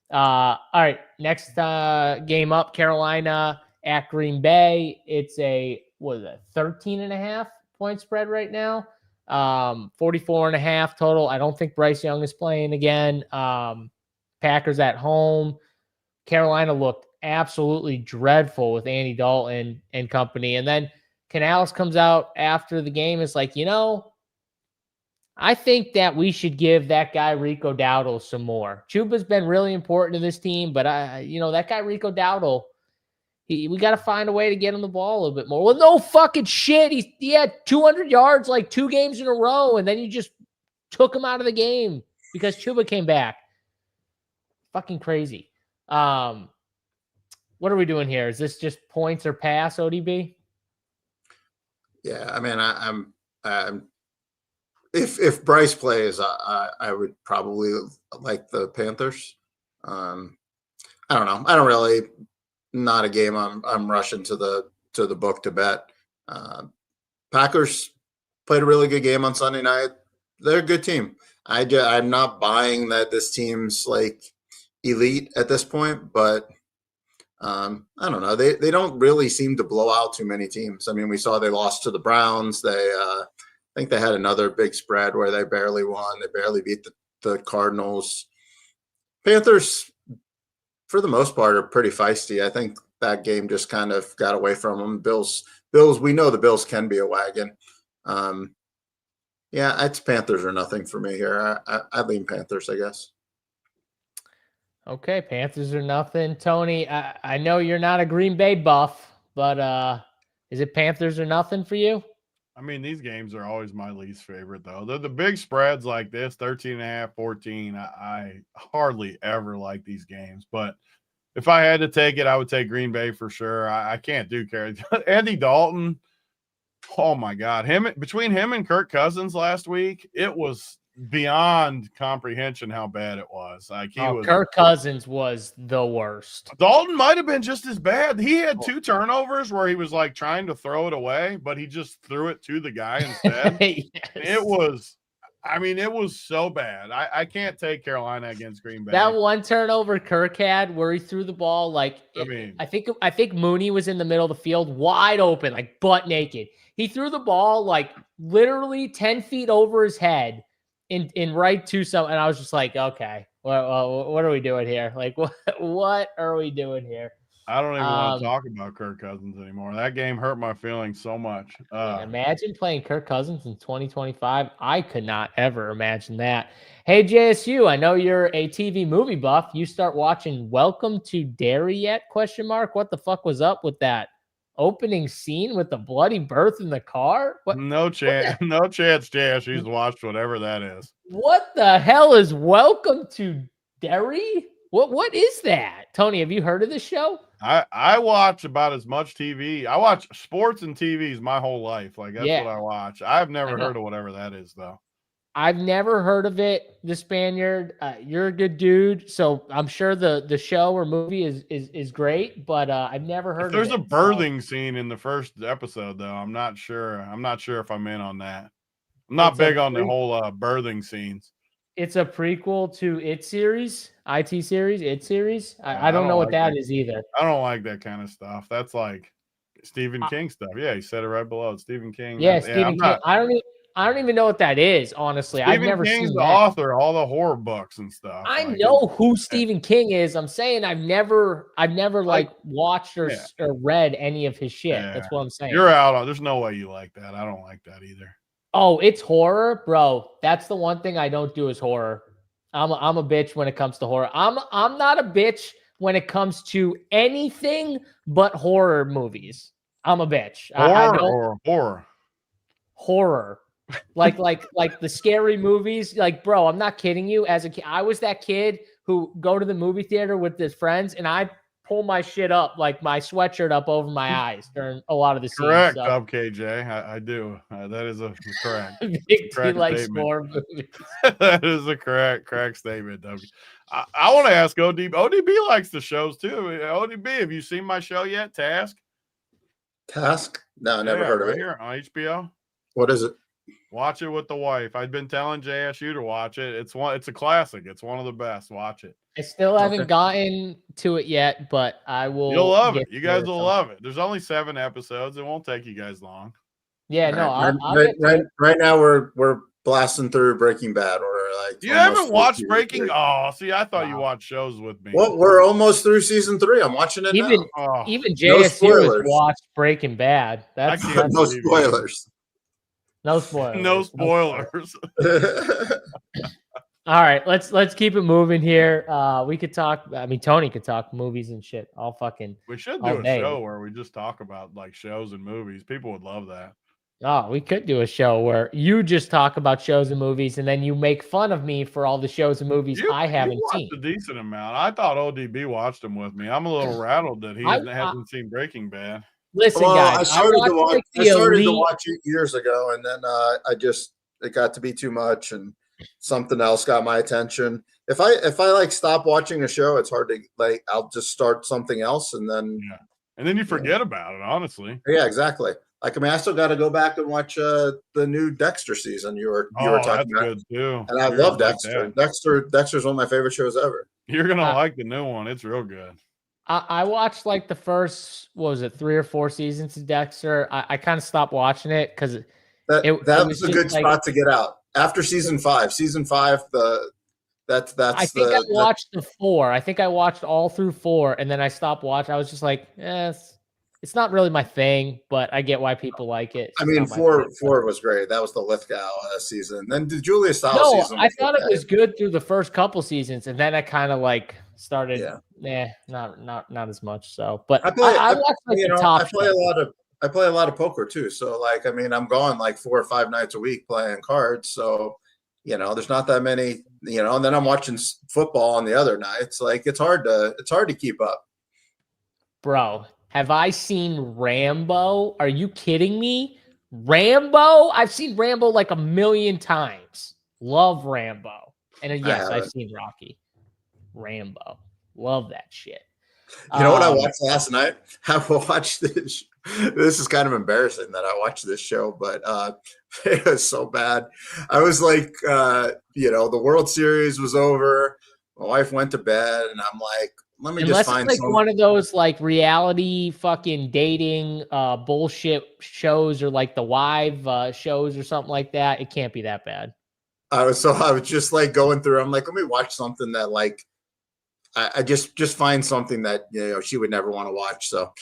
All right, next game up, Carolina at Green Bay. It's a 13.5 point spread right now. 44.5 total. I don't think Bryce Young is playing again. Packers at home. Carolina looked absolutely dreadful with Andy Dalton and company. And then Canales comes out after the game. It's like, I think that we should give that guy Rico Dowdle some more. Chuba's been really important to this team, but that guy Rico Dowdle, we got to find a way to get him the ball a little bit more. Well, no fucking shit. He had 200 yards like 2 games in a row, and then you just took him out of the game because Chuba came back. Fucking crazy. What are we doing here? Is this just points or pass, ODB? Yeah, I mean, I'm if Bryce plays, I would probably like the Panthers. I don't know. I don't really. Not a game I'm rushing to the book to bet. Packers played a really good game on Sunday night. They're a good team. I'm not buying that this team's like elite at this point, but I don't know. They don't really seem to blow out too many teams. I mean, we saw they lost to the Browns. I think they had another big spread where they barely won. They barely beat the Cardinals. Panthers, for the most part, are pretty feisty. I think that game just kind of got away from them. Bills, we know the Bills can be a wagon. Yeah, it's Panthers or nothing for me here. I lean Panthers, I guess. Okay, Panthers or nothing. Tony, I know you're not a Green Bay buff, but is it Panthers or nothing for you? I mean, these games are always my least favorite, though. The big spreads like this, 13.5, 14, I hardly ever like these games. But if I had to take it, I would take Green Bay for sure. I can't do Carey. Andy Dalton, oh, my God. Between him and Kirk Cousins last week, it was beyond comprehension how bad it was. Like Kirk Cousins was the worst. Dalton might have been just as bad. He had 2 turnovers where he was like trying to throw it away, but he just threw it to the guy instead. Yes. It was so bad. I can't take Carolina against Green Bay. That one turnover Kirk had where he threw the ball I think Mooney was in the middle of the field wide open, like butt naked. He threw the ball like literally 10 feet over his head. in right to some, and I was just like, okay, what are we doing here? Like, what are we doing here? I don't even want to talk about Kirk Cousins anymore. That game hurt my feelings so much. Imagine playing Kirk Cousins in 2025. I could not ever imagine that. Hey, JSU, I know you're a TV movie buff. You start watching Welcome to Derry yet? ? What the fuck was up with that opening scene with the bloody birth in the car? What? No chance. No chance JSU's watched whatever that is. What the hell is Welcome to Derry? What is that? Tony, have you heard of this show? I watch about as much TV. I watch sports and TVs my whole life. Like that's what I watch. I've never heard of whatever that is though. I've never heard of it. The Spaniard, you're a good dude, so I'm sure the show or movie is great, but I've never heard of it. There's a birthing scene in the first episode though. I'm not sure if I'm in on that. I'm not big on the whole birthing scenes. It's a prequel to It series. I don't know what that is either. I don't like that kind of stuff. That's like Stephen King stuff. Yeah, he said it right below. Stephen King. Yeah, Stephen King. I don't even know what that is, honestly. I've never seen the author of all the horror books and stuff. I know who Stephen King is. I'm saying I've never like watched or read any of his shit. Yeah. That's what I'm saying. You're out on. There's no way you like that. I don't like that either. Oh, it's horror, bro. That's the one thing I don't do is horror. I'm a bitch when it comes to horror. I'm not a bitch when it comes to anything but horror movies. I'm a bitch. Horror. Like the scary movies. Like, bro, I'm not kidding you. As a kid, I was that kid who go to the movie theater with his friends, and I pull my shit up, like my sweatshirt up over my eyes during a lot of the scenes. Correct, KJ. I do. That is a correct. He likes more movies. That is a correct statement, W. I want to ask ODB. ODB likes the shows too. ODB, have you seen my show yet? Task? No, I never heard of it. Here on HBO. What is it? Watch it with the wife. I've been telling JSU to watch it. It's a classic. It's one of the best. Watch it. I still haven't gotten to it yet, but I will. You'll love it. You guys will love it. There's only 7 episodes. It won't take you guys long. Yeah, no. Right now we're blasting through Breaking Bad. We're like, you haven't watched Breaking? Oh, see, I thought you watched shows with me. Well, we're almost through season 3. I'm watching it now. Even JSU has watched Breaking Bad. That's no spoilers. No spoilers. No spoilers. All right, let's keep it moving here. We could talk. I mean, Tony could talk movies and shit. We should do a show where we just talk about like shows and movies. People would love that. Oh, we could do a show where you just talk about shows and movies, and then you make fun of me for all the shows and movies I haven't seen. A decent amount. I thought ODB watched them with me. I'm a little rattled that he hasn't seen Breaking Bad. Listen, guys, I started to watch it years ago, and then it got to be too much, and something else got my attention. If I like stop watching a show, it's hard to I'll just start something else, and then you forget about it. Honestly, yeah, exactly. Like, I mean, I still got to go back and watch the new Dexter season you were talking about. Good too. And I love Dexter. Dexter's one of my favorite shows ever. You're gonna like the new one. It's real good. I watched like the first, 3 or 4 seasons of Dexter. I kind of stopped watching it because that was a good spot to get out after season 5. Season 5, I think I watched the 4. I think I watched all through 4, and then I stopped watching. I was just like, it's not really my thing, but I get why people like it. I mean, 4 was great. That was the Lithgow season. Then the Julia Stiles season. I thought it was good through the first couple seasons, and then I kind of like started. Not as much. So, but I watch like the top. I play a lot of poker too. So, like, I mean, I'm gone like 4 or 5 nights a week playing cards. So, there's not that many. And then I'm watching football on the other nights. Like, it's hard to keep up. Bro, have I seen Rambo? Are you kidding me? Rambo? I've seen Rambo like 1 million times. Love Rambo. And yes, I've seen Rocky. Rambo. Love that shit. You know what I watched last night? I watched this. This is kind of embarrassing that I watched this show, but it was so bad. I was like, the World Series was over. My wife went to bed, and I'm like, let me just find it's like one of those like reality fucking dating bullshit shows, or like the Wife shows or something like that. It can't be that bad. I was just like going through. I'm like, let me watch something that like I just find something that she would never want to watch. So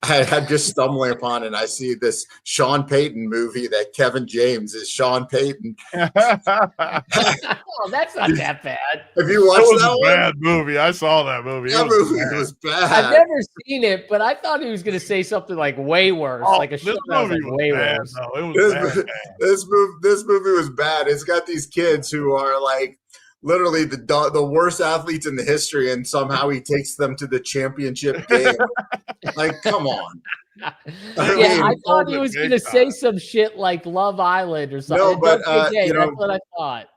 I'm just stumbling upon it. And I see this Sean Payton movie that Kevin James is Sean Payton. Oh, that's not that bad. Have you watched that one? Bad movie. I saw that movie. That movie was bad. I've never seen it, but I thought he was going to say something like way worse, like a show that was like way bad. worse. No, it was bad. This movie was bad. It's got these kids who are like literally the worst athletes in the history, and somehow he takes them to the championship game. Like, come on. I thought he was going to say some shit like Love Island or something. No, but that's what I thought.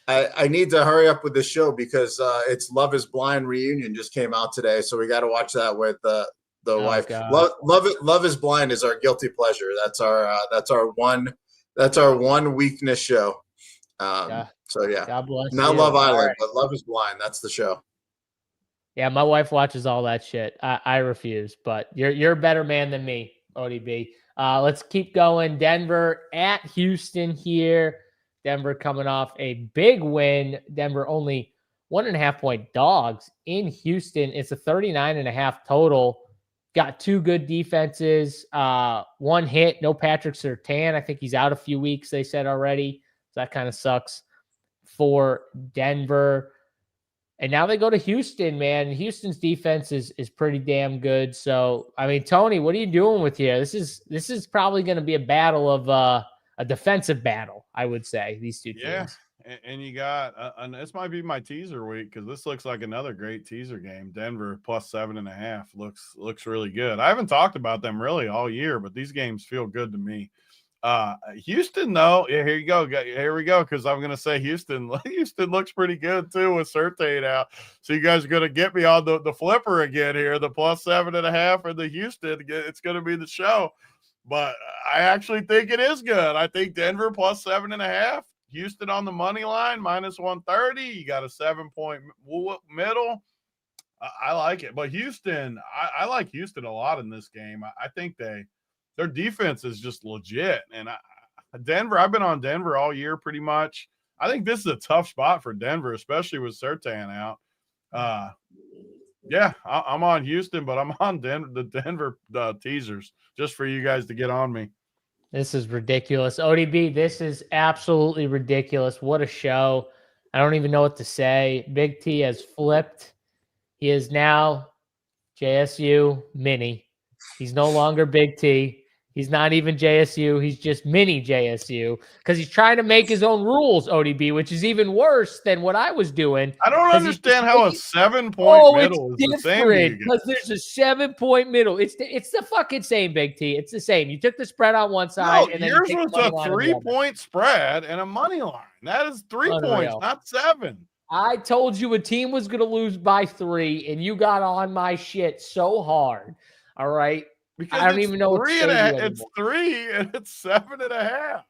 I need to hurry up with the show because it's Love Is Blind reunion just came out today, so we got to watch that with the wife. Love Is Blind is our guilty pleasure. That's our one weakness show. So yeah, God bless. Not you. Love Island, but Love Is Blind. That's the show. Yeah, my wife watches all that shit. I refuse, but you're a better man than me, ODB. Let's keep going. Denver at Houston here. Denver coming off a big win. Denver only 1.5 point dogs in Houston. It's a 39.5 total. Got two good defenses. One hit, no Patrick Surtain. I think he's out a few weeks, they said already. So that kind of sucks for Denver. And now they go to Houston, man. Houston's defense is pretty damn good. So, I mean, Tony, what are you doing with here? This is probably going to be a battle of a defensive battle, I would say, these two teams. Yeah, and you got this might be my teaser week because this looks like another great teaser game. Denver plus 7.5 looks really good. I haven't talked about them really all year, but these games feel good to me. Houston, though, here you go. Here we go, because I'm going to say Houston. Houston looks pretty good, too, with Surtain out. So you guys are going to get me on the flipper again here, the plus 7.5 for the Houston. It's going to be the show. But I actually think it is good. I think Denver plus 7.5. Houston on the money line, minus 130. You got a 7-point middle. I like it. But Houston, I like Houston a lot in this game. I think their defense is just legit. And Denver, I've been on Denver all year pretty much. I think this is a tough spot for Denver, especially with Surtain out. Yeah, I'm on Houston, but I'm on the Denver teasers just for you guys to get on me. This is ridiculous. ODB, this is absolutely ridiculous. What a show. I don't even know what to say. Big T has flipped. He is now JSU Mini. He's no longer Big T. He's not even JSU. He's just mini JSU because he's trying to make his own rules, ODB, which is even worse than what I was doing. I don't understand how a 7-point middle is the same. Because there's a 7-point middle. It's the fucking same, Big T. It's the same. You took the spread on one side. No, and then yours was a 3-point spread and a money line. That is 3 points, not 7. I told you a team was going to lose by 3, and you got on my shit so hard. All right. Because I don't even know what it's 3 and it's 7.5.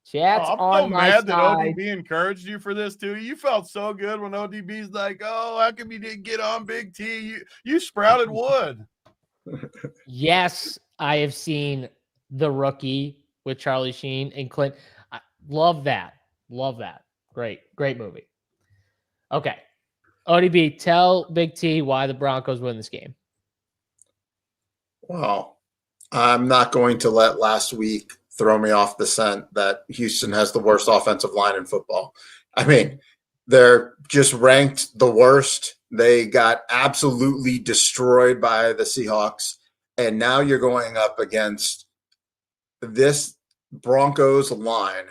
Chat's on my side. I'm so mad that ODB encouraged you for this too. You felt so good when ODB's like, "Oh, how come you didn't get on Big T? You sprouted wood." Yes, I have seen The Rookie with Charlie Sheen and Clint. I love that. Love that. Great movie. Okay, ODB, tell Big T why the Broncos win this game. Well, I'm not going to let last week throw me off the scent that Houston has the worst offensive line in football. I mean, they're just ranked the worst. They got absolutely destroyed by the Seahawks. And now you're going up against this Broncos line,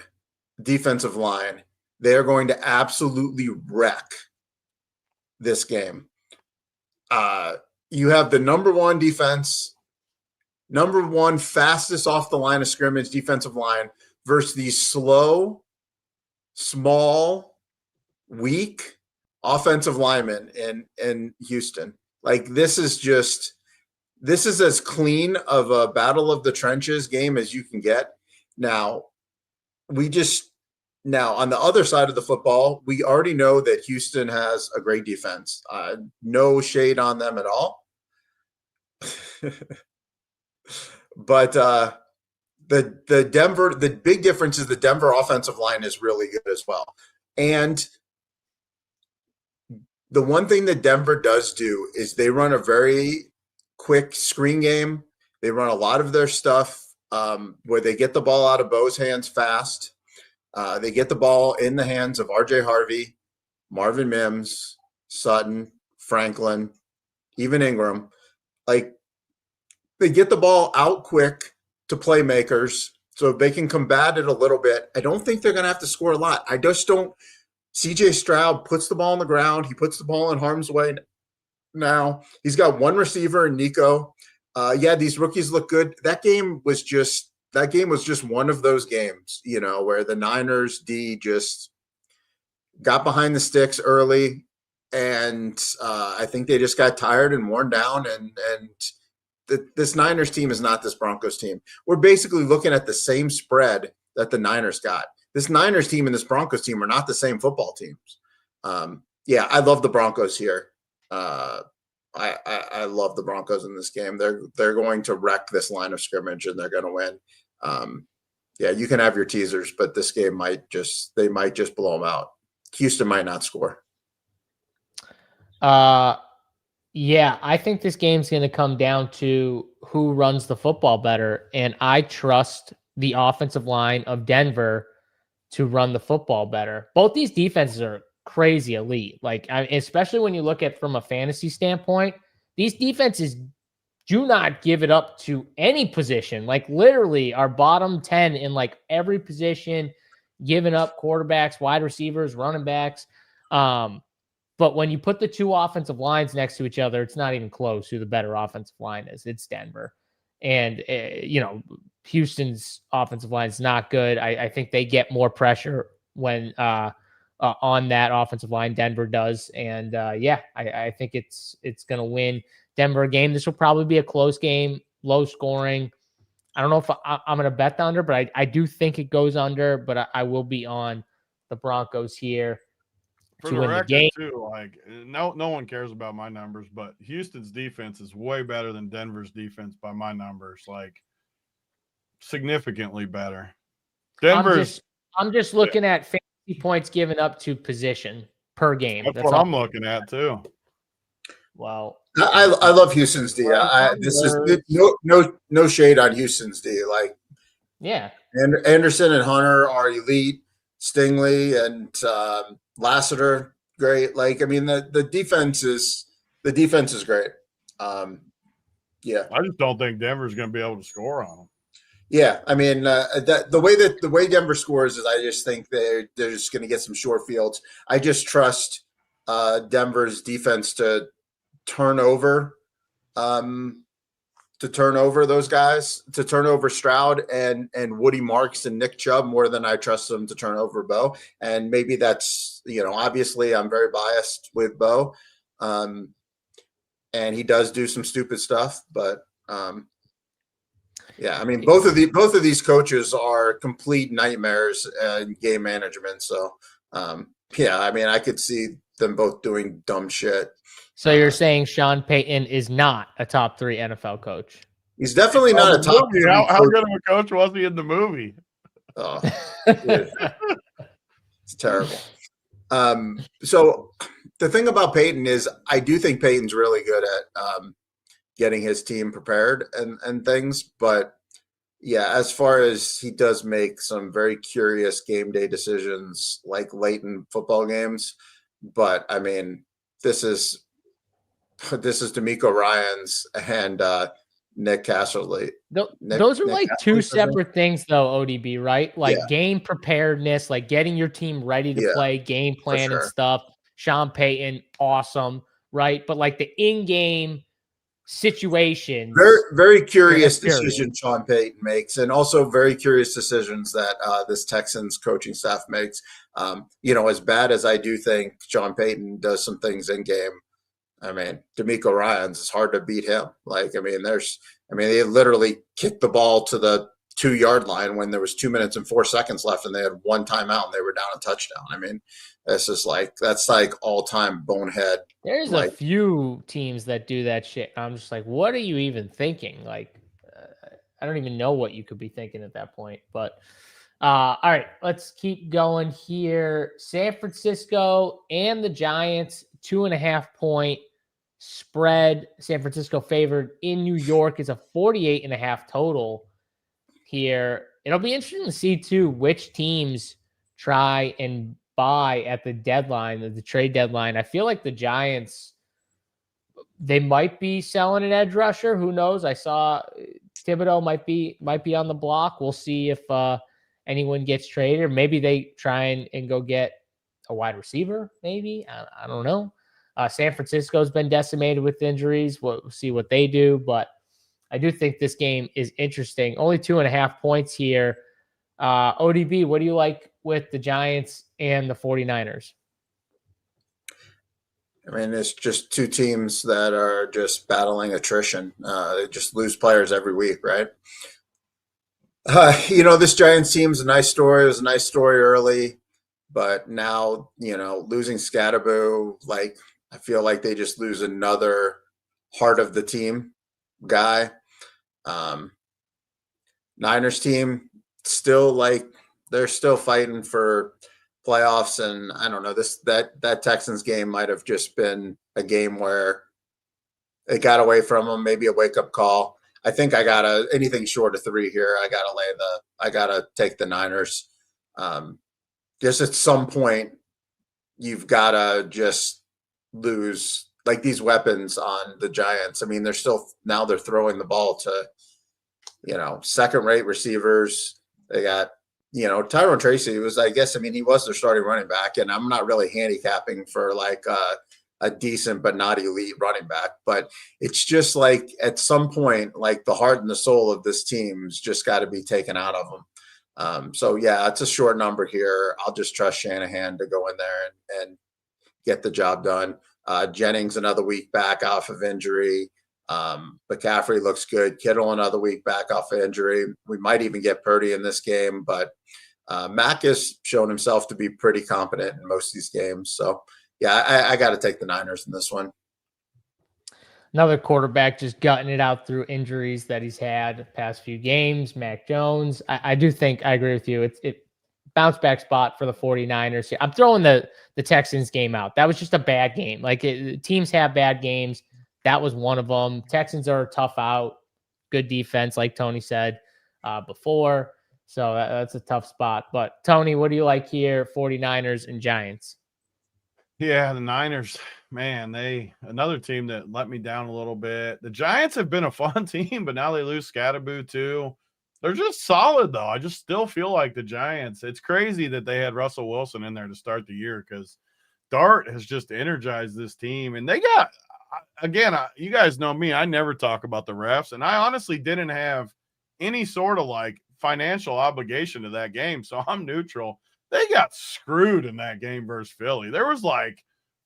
defensive line. They're going to absolutely wreck this game. You have the number one defense, number one fastest off the line of scrimmage defensive line versus these slow, small, weak offensive linemen in Houston. Like this is as clean of a battle of the trenches game as you can get. Now on the other side of the football, we already know that Houston has a great defense. No shade on them at all. But the big difference is the Denver offensive line is really good as well. And the one thing that Denver does do is they run a very quick screen game. They run a lot of their stuff where they get the ball out of Bo's hands fast. They get the ball in the hands of RJ Harvey, Marvin Mims, Sutton, Franklin, even Ingram. Like, they get the ball out quick to playmakers so they can combat it a little bit. I don't think they're going to have to score a lot. I just don't. CJ Stroud puts the ball on the ground. He puts the ball in harm's way now. He's got one receiver in Nico. Yeah, these rookies look good. That game was just one of those games, where the Niners D just got behind the sticks early, and I think they just got tired and worn down. And this Niners team is not this Broncos team. We're basically looking at the same spread that the Niners got. This Niners team and this Broncos team are not the same football teams. Yeah, I love the Broncos here. I love the Broncos in this game. They're going to wreck this line of scrimmage and they're going to win. Yeah, you can have your teasers, but this game they might just blow them out. Houston might not score. Yeah, I think this game's going to come down to who runs the football better, and I trust the offensive line of Denver to run the football better. Both these defenses are crazy elite. Like, especially when you look at from a fantasy standpoint, these defenses do not give it up to any position. Like, literally our bottom 10 in like every position, giving up quarterbacks, wide receivers, running backs. But when you put the two offensive lines next to each other, it's not even close who the better offensive line is. It's Denver. And, Houston's offensive line is not good. I think they get more pressure when on that offensive line. Denver does. And I think it's going to win Denver a game. This will probably be a close game, low scoring. I don't know if I'm going to bet the under, but I do think it goes under, but I will be on the Broncos here. For the record, too, like no one cares about my numbers, but Houston's defense is way better than Denver's defense by my numbers, like significantly better. Denver's. I'm just looking at fantasy points given up to position per game. That's what I'm looking at too. Well, I love Houston's D. This is no shade on Houston's D. Like, yeah, Anderson and Hunter are elite. Stingley and Lassiter, great. Like, I mean, the defense is great. Yeah, I just don't think Denver's going to be able to score on them. Yeah, I mean, the way Denver scores is, I just think they're just going to get some short fields. I just trust Denver's defense to turn over those guys, to turn over Stroud and Woody Marks and Nick Chubb more than I trust them to turn over Bo. And maybe that's, obviously I'm very biased with Bo. And he does do some stupid stuff, but yeah, I mean, both of these coaches are complete nightmares in game management. So yeah, I mean, I could see them both doing dumb shit. So you're saying Sean Payton is not a top 3 NFL coach? He's definitely not a top 3. How good of a coach was he in the movie? Oh, it's terrible. So the thing about Payton is, I do think Payton's really good at getting his team prepared and things. But yeah, as far as he does make some very curious game day decisions, like late in football games. But I mean, this is DeMeco Ryans and Nick Casserly. Those are like two separate things, though, ODB, right? Like game preparedness, like getting your team ready to play, game plan and stuff. Sean Payton, awesome, right? But like the in-game situation. Very, very curious decision Sean Payton makes, and also very curious decisions that this Texans coaching staff makes. As bad as I do think Sean Payton does some things in game, I mean, DeMeco Ryans, it's hard to beat him. Like, I mean, they literally kicked the ball to the 2-yard line when there was 2 minutes and 4 seconds left and they had one timeout and they were down a touchdown. I mean, that's like all-time bonehead. There's a few teams that do that shit. I'm just like, what are you even thinking? Like, I don't even know what you could be thinking at that point. But All right, let's keep going here. San Francisco and the Giants, 2.5-point spread. San Francisco favored in New York is a 48.5 total here. It'll be interesting to see too which teams try and buy at the deadline, the trade deadline. I feel like the Giants, they might be selling an edge rusher. Who knows? I saw Thibodeau might be on the block. We'll see if anyone gets traded, or maybe they try and go get a wide receiver. Maybe I don't know. San Francisco's been decimated with injuries. We'll see what they do, but I do think this game is interesting. Only 2.5 points here. ODB, what do you like with the Giants and the 49ers? I mean, it's just two teams that are just battling attrition. They just lose players every week, right? This Giants team's a nice story. It was a nice story early, but now, losing Scatterboo, I feel like they just lose another heart of the team guy. Niners team still they're still fighting for playoffs, and I don't know, that Texans game might have just been a game where it got away from them, maybe a wake-up call. I think I gotta anything short of 3 here. I gotta take the Niners. Just at some point, you've gotta just lose these weapons on the Giants. I mean, they're throwing the ball to, second-rate receivers. They got, Tyrone Tracy he was their starting running back, and I'm not really handicapping for a decent but not elite running back, but it's just at some point, the heart and the soul of this team's just got to be taken out of them. So yeah, it's a short number here. I'll just trust Shanahan to go in there and get the job done. Jennings another week back off of injury. McCaffrey looks good. Kittle another week back off of injury. We might even get Purdy in this game, but Mack has shown himself to be pretty competent in most of these games. So yeah, I got to take the Niners in this one. Another quarterback just gutting it out through injuries that he's had the past few games, Mac Jones. I do think I agree with you. It bounce back spot for the 49ers here. I'm throwing the Texans game out. That was just a bad game. Teams have bad games. That was one of them. Texans are tough out. Good defense, like Tony said before. So that's a tough spot. But Tony, what do you like here? 49ers and Giants. Yeah, the Niners, man, another team that let me down a little bit. The Giants have been a fun team, but now they lose Scatterboo too. They're just solid, though. I just still feel like the Giants. It's crazy that they had Russell Wilson in there to start the year, because Dart has just energized this team. And they got, again, you guys know me. I never talk about the refs, and I honestly didn't have any sort of financial obligation to that game, so I'm neutral. They got screwed in that game versus Philly. There was 4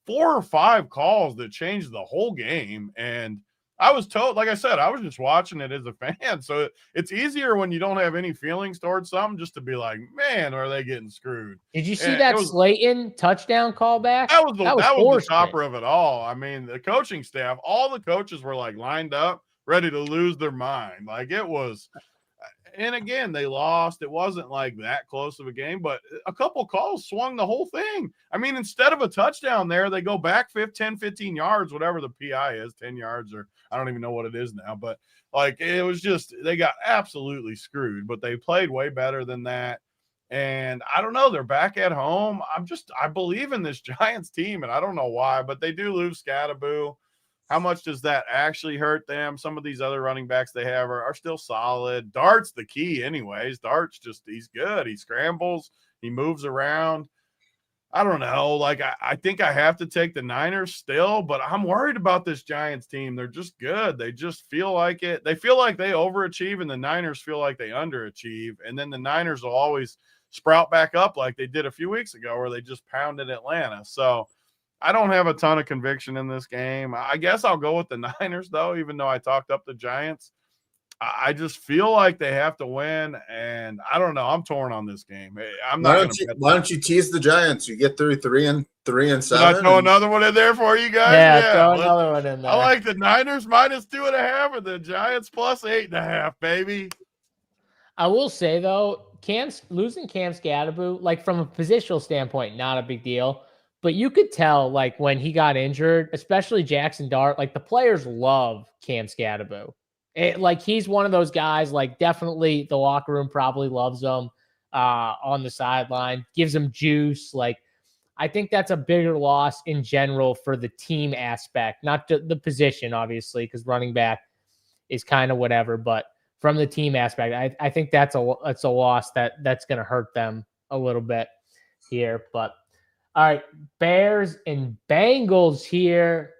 or 5 calls that changed the whole game. And I was told, like I said, I was just watching it as a fan. So it's easier when you don't have any feelings towards something just to be like, man, are they getting screwed? Did you see that Slayton touchdown call back? That was the topper of it all. I mean, the coaching staff, all the coaches were lined up, ready to lose their mind. It was. And again, they lost. It wasn't that close of a game, but a couple calls swung the whole thing. I mean, instead of a touchdown there, they go back 10, 15 yards, whatever the PI is, 10 yards, or I don't even know what it is now. But it was just, they got absolutely screwed, but they played way better than that. And I don't know, they're back at home. I believe in this Giants team, and I don't know why, but they do lose Scatterboo. How much does that actually hurt them? Some of these other running backs they have are still solid. Dart's the key anyways. Dart's he's good. He scrambles. He moves around. I don't know. I think I have to take the Niners still, but I'm worried about this Giants team. They're just good. They just feel like it. They feel like they overachieve, and the Niners feel like they underachieve. And then the Niners will always sprout back up like they did a few weeks ago where they just pounded Atlanta. So I don't have a ton of conviction in this game. I guess I'll go with the Niners, though, even though I talked up the Giants. I just feel like they have to win, and I don't know. I'm torn on this game. I'm not. Why don't you tease the Giants? You get through 3 and 7. Should I throw another one in there for you guys? Yeah, throw another one in there. I like the Niners -2.5 and the Giants +8.5, baby. I will say, though, losing Cam Scadaboo, like from a positional standpoint, not a big deal. But you could tell, like when he got injured, especially Jackson Dart, like the players love Cam Scadaboo. Like he's one of those guys. Like definitely, the locker room probably loves him on the sideline, gives him juice. Like I think that's a bigger loss in general for the team aspect, not the position, obviously, because running back is kind of whatever. But from the team aspect, I think that's a loss that's going to hurt them a little bit here. But all right, Bears and Bengals here.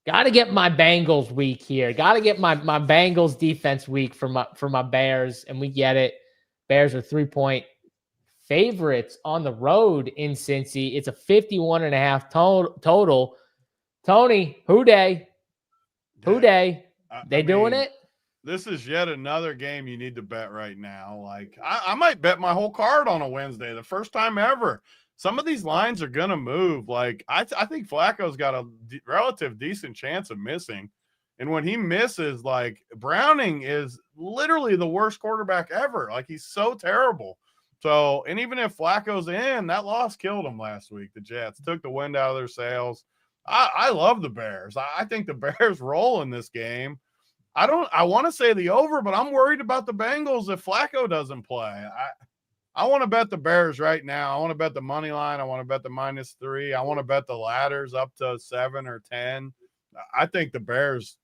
Got to get my Bengals week here. Got to get my Bengals defense week for my Bears, and we get it. Bears are 3-point favorites on the road in Cincy. It's a 51.5 total. Tony, who day? Who day? They doing it? This is yet another game you need to bet right now. Like I might bet my whole card on a Wednesday, the first time ever. Some of these lines are going to move. Like I think Flacco's got a relative decent chance of missing. And when he misses, like Browning is literally the worst quarterback ever. Like he's so terrible. So, and even if Flacco's in, that loss killed him last week. The Jets took the wind out of their sails. I love the Bears. I think the Bears roll in this game. I want to say the over, but I'm worried about the Bengals if Flacco doesn't play. I want to bet the Bears right now. I want to bet the money line. I want to bet the -3. I want to bet the ladders up to 7 or 10. I think the Bears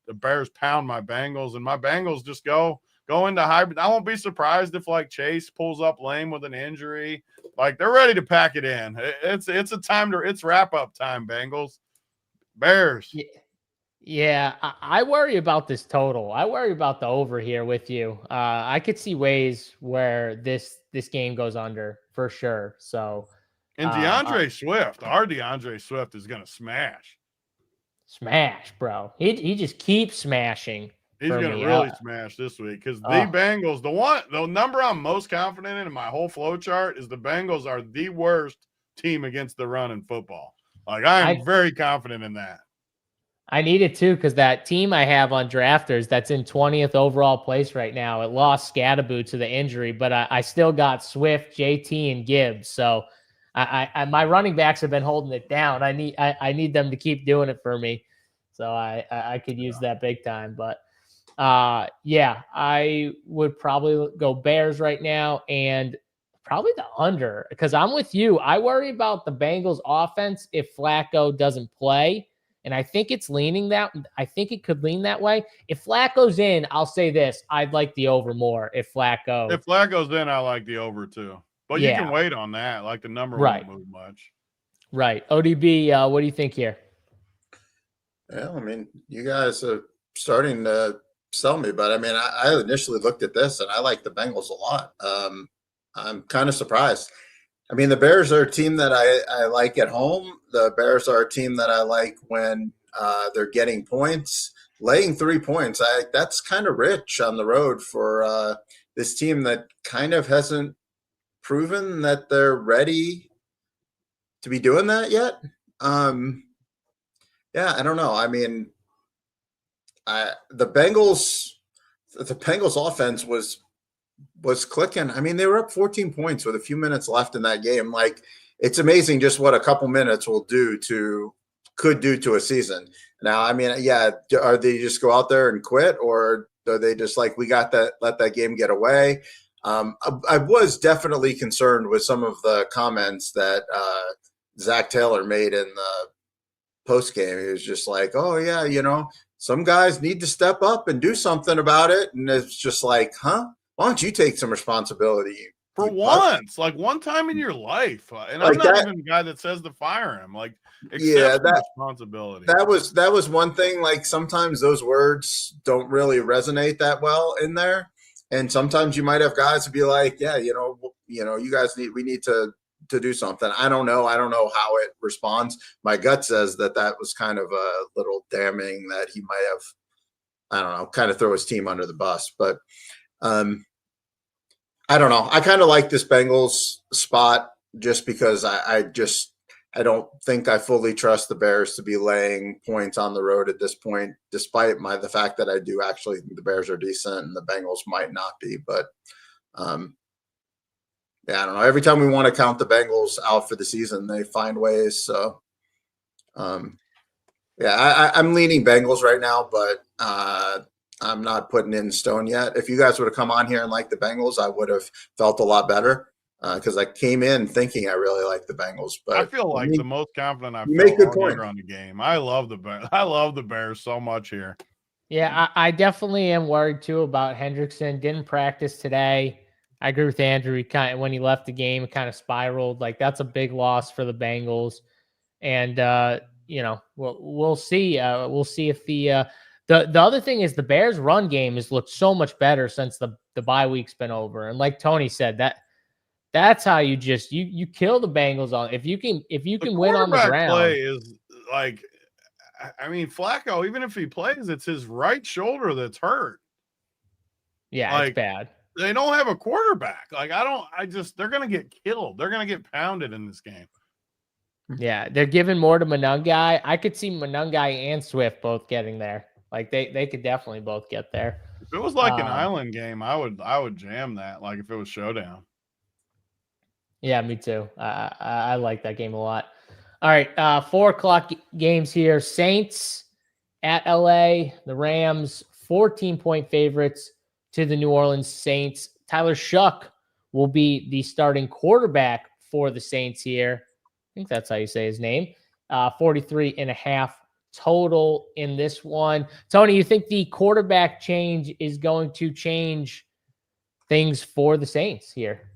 pound my Bengals, and my Bengals just go into hybrid. I won't be surprised if like Chase pulls up lame with an injury. Like they're ready to pack it in. It's wrap up time. Bengals, Bears. Yeah, I worry about this total. I worry about the over here with you. I could see ways where this game goes under for sure. So, and DeAndre Swift, our DeAndre Swift is going to smash, bro. He just keeps smashing. He's going to really smash this week because the Bengals, the number I'm most confident in my whole flow chart is the Bengals are the worst team against the run in football. Like I'm very confident in that. I need it too, because that team I have on drafters that's in 20th overall place right now, it lost Scadaboo to the injury, but I still got Swift, JT, and Gibbs. So I my running backs have been holding it down. I need them to keep doing it for me. So I could use that big time. But yeah, I would probably go Bears right now and probably the under, because I'm with you. I worry about the Bengals offense if Flacco doesn't play. And I think it's leaning that. I think it could lean that way. If Flacco's in, I'll say this: I'd like the over more. If Flacco's in, I like the over too. But you can wait on that. Like the number won't move much. Right. ODB, what do you think here? Well, I mean, you guys are starting to sell me, but I mean, I initially looked at this and I like the Bengals a lot. I'm kind of surprised. I mean, the Bears are a team that I like at home. The Bears are a team that I like when they're getting points. Laying 3 points, that's kind of rich on the road for this team that kind of hasn't proven that they're ready to be doing that yet. Yeah, I don't know. I mean, the Bengals offense was clicking. I mean, they were up 14 points with a few minutes left in that game. Like, it's amazing just what a couple minutes could do to a season. Now, I mean, yeah, are they just go out there and quit, or are they just like, we got that, let that game get away? I was definitely concerned with some of the comments that Zach Taylor made in the post game. He was just like, oh yeah, some guys need to step up and do something about it. And it's just like, huh? Why don't you take some responsibility for once? Like one time in your life, and I'm not even the guy that says to fire him. Like, accept responsibility. That was one thing. Like sometimes those words don't really resonate that well in there, and sometimes you might have guys to be like, yeah, you guys we need to do something. I don't know how it responds. My gut says that was kind of a little damning, that he might have, I don't know, kind of throw his team under the bus, but. I don't know. I kind of like this Bengals spot just because I don't think I fully trust the Bears to be laying points on the road at this point, despite the fact that I do actually think the Bears are decent and the Bengals might not be. But Yeah, I don't know. Every time we want to count the Bengals out for the season, they find ways. So, I'm leaning Bengals right now, but I'm not putting it in stone yet. If you guys would have come on here and liked the Bengals, I would have felt a lot better because I came in thinking I really liked the Bengals. But I feel like the most confident I've you felt make good all point. year on the game. I love the Bears. I love the Bears so much here. Yeah, I definitely am worried too about Hendrickson. Didn't practice today. I agree with Andrew. When he left the game, it kind of spiraled. Like, that's a big loss for the Bengals. And we'll see. We'll see if the other thing is the Bears' run game has looked so much better since the bye week's been over. And like Tony said, that's how you you kill the Bengals on if you can win on the ground. Play is like, I mean, Flacco, even if he plays, it's his right shoulder that's hurt. Yeah, it's bad. They don't have a quarterback. Like, they're going to get killed. They're going to get pounded in this game. Yeah, they're giving more to Monangai. I could see Monangai and Swift both getting there. Like, they could definitely both get there. If it was like an island game, I would jam that. Like, if it was showdown. Yeah, me too. I like that game a lot. All right, 4:00 games here. Saints at LA. The Rams 14-point favorites to the New Orleans Saints. Tyler Shuck will be the starting quarterback for the Saints here. I think that's how you say his name. 43.5 total in this one. Tony, you think the quarterback change is going to change things for the Saints here?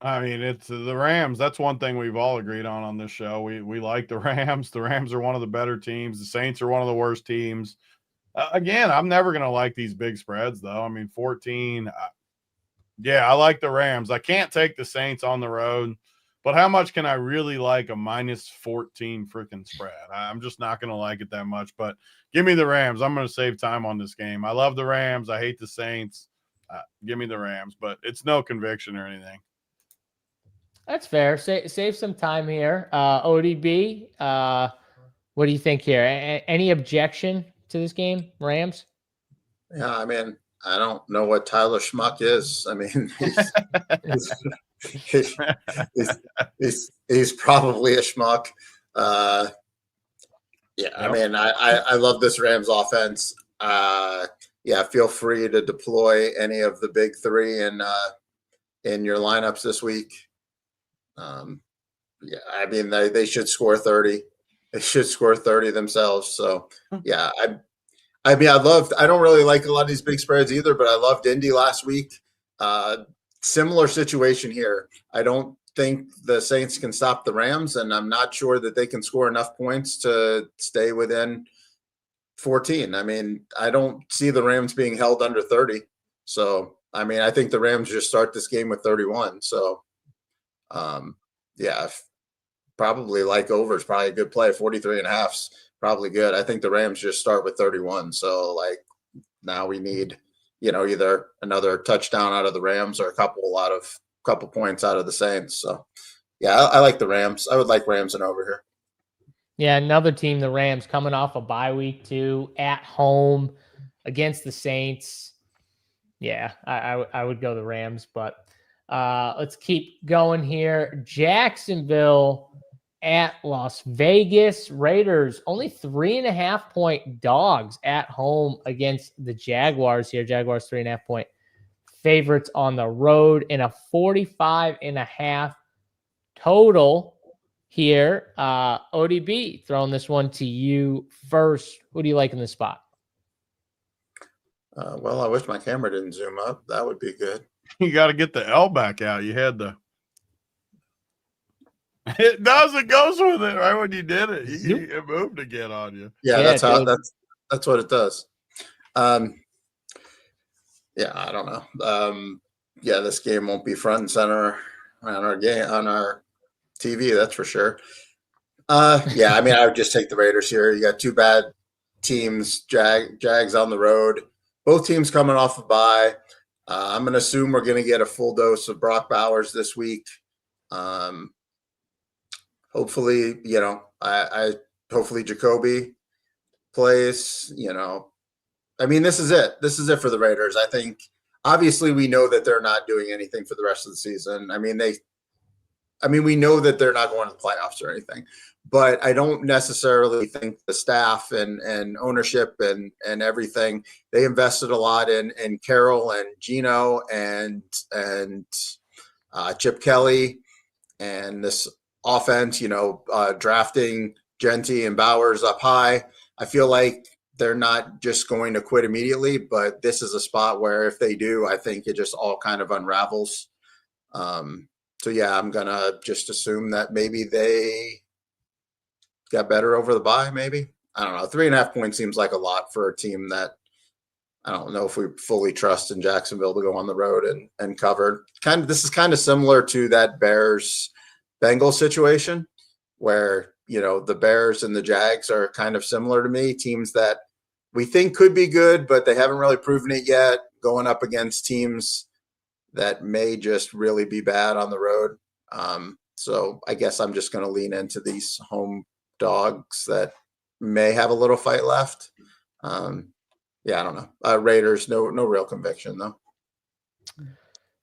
I mean, it's the Rams. That's one thing we've all agreed on this show. We like the Rams. The Rams are one of the better teams. The Saints are one of the worst teams. Again, I'm never going to like these big spreads, though. I mean, 14. I like the Rams. I can't take the Saints on the road. But how much can I really like a minus 14 freaking spread? I'm just not going to like it that much. But give me the Rams. I'm going to save time on this game. I love the Rams. I hate the Saints. Give me the Rams. But it's no conviction or anything. That's fair. Save some time here. ODB, what do you think here? Any objection to this game, Rams? Yeah, I mean, I don't know what Tyler Schmuck is. I mean, he's probably a schmuck. I mean, I love this Rams offense. Feel free to deploy any of the big three in your lineups this week. I mean, they should score 30. They should score 30 themselves. So, yeah, I don't really like a lot of these big spreads either, but I loved Indy last week. Similar situation here. I don't think the Saints can stop the Rams, and I'm not sure that they can score enough points to stay within 14. I mean, I don't see the Rams being held under 30. So, I mean, I think the Rams just start this game with 31. So, probably like over is probably a good play. 43.5's probably good. I think the Rams just start with 31. So, like, now we need, either another touchdown out of the Rams or a couple points out of the Saints. So, I like the Rams. I would like Rams and over here. Yeah, another team, the Rams, coming off a bye week too, at home against the Saints. Yeah, I would go the Rams, but let's keep going here. Jacksonville at Las Vegas. Raiders only 3.5-point dogs at home against the Jaguars here. Jaguars 3.5-point favorites on the road in a 45.5 total here. ODB, throwing this one to you first. Who do you like in this spot? Well, I wish my camera didn't zoom up. That would be good. You got to get the L back out. You had the. It does. It goes with it right when you did it. It moved again on you. Yeah, that's how. That's what it does. I don't know. This game won't be front and center on our TV. That's for sure. I mean, I would just take the Raiders here. You got two bad teams. Jags on the road. Both teams coming off a bye. I'm going to assume we're going to get a full dose of Brock Bowers this week. Hopefully, hopefully Jacoby plays, I mean, this is it. This is it for the Raiders. I think obviously we know that they're not doing anything for the rest of the season. I mean, we know that they're not going to the playoffs or anything, but I don't necessarily think the staff and ownership and everything, they invested a lot in Carroll and Gino and Chip Kelly and this offense, drafting Genty and Bowers up high. I feel like they're not just going to quit immediately, but this is a spot where if they do, I think it just all kind of unravels. So yeah, I'm going to just assume that maybe they got better over the bye. Maybe, I don't know. 3.5 points seems like a lot for a team that I don't know if we fully trust in Jacksonville to go on the road and cover. This is kind of similar to that Bears Bengals situation where, the Bears and the Jags are kind of similar to me, teams that we think could be good, but they haven't really proven it yet, going up against teams that may just really be bad on the road. So I guess I'm just going to lean into these home dogs that may have a little fight left. Yeah, I don't know. Raiders, no real conviction though.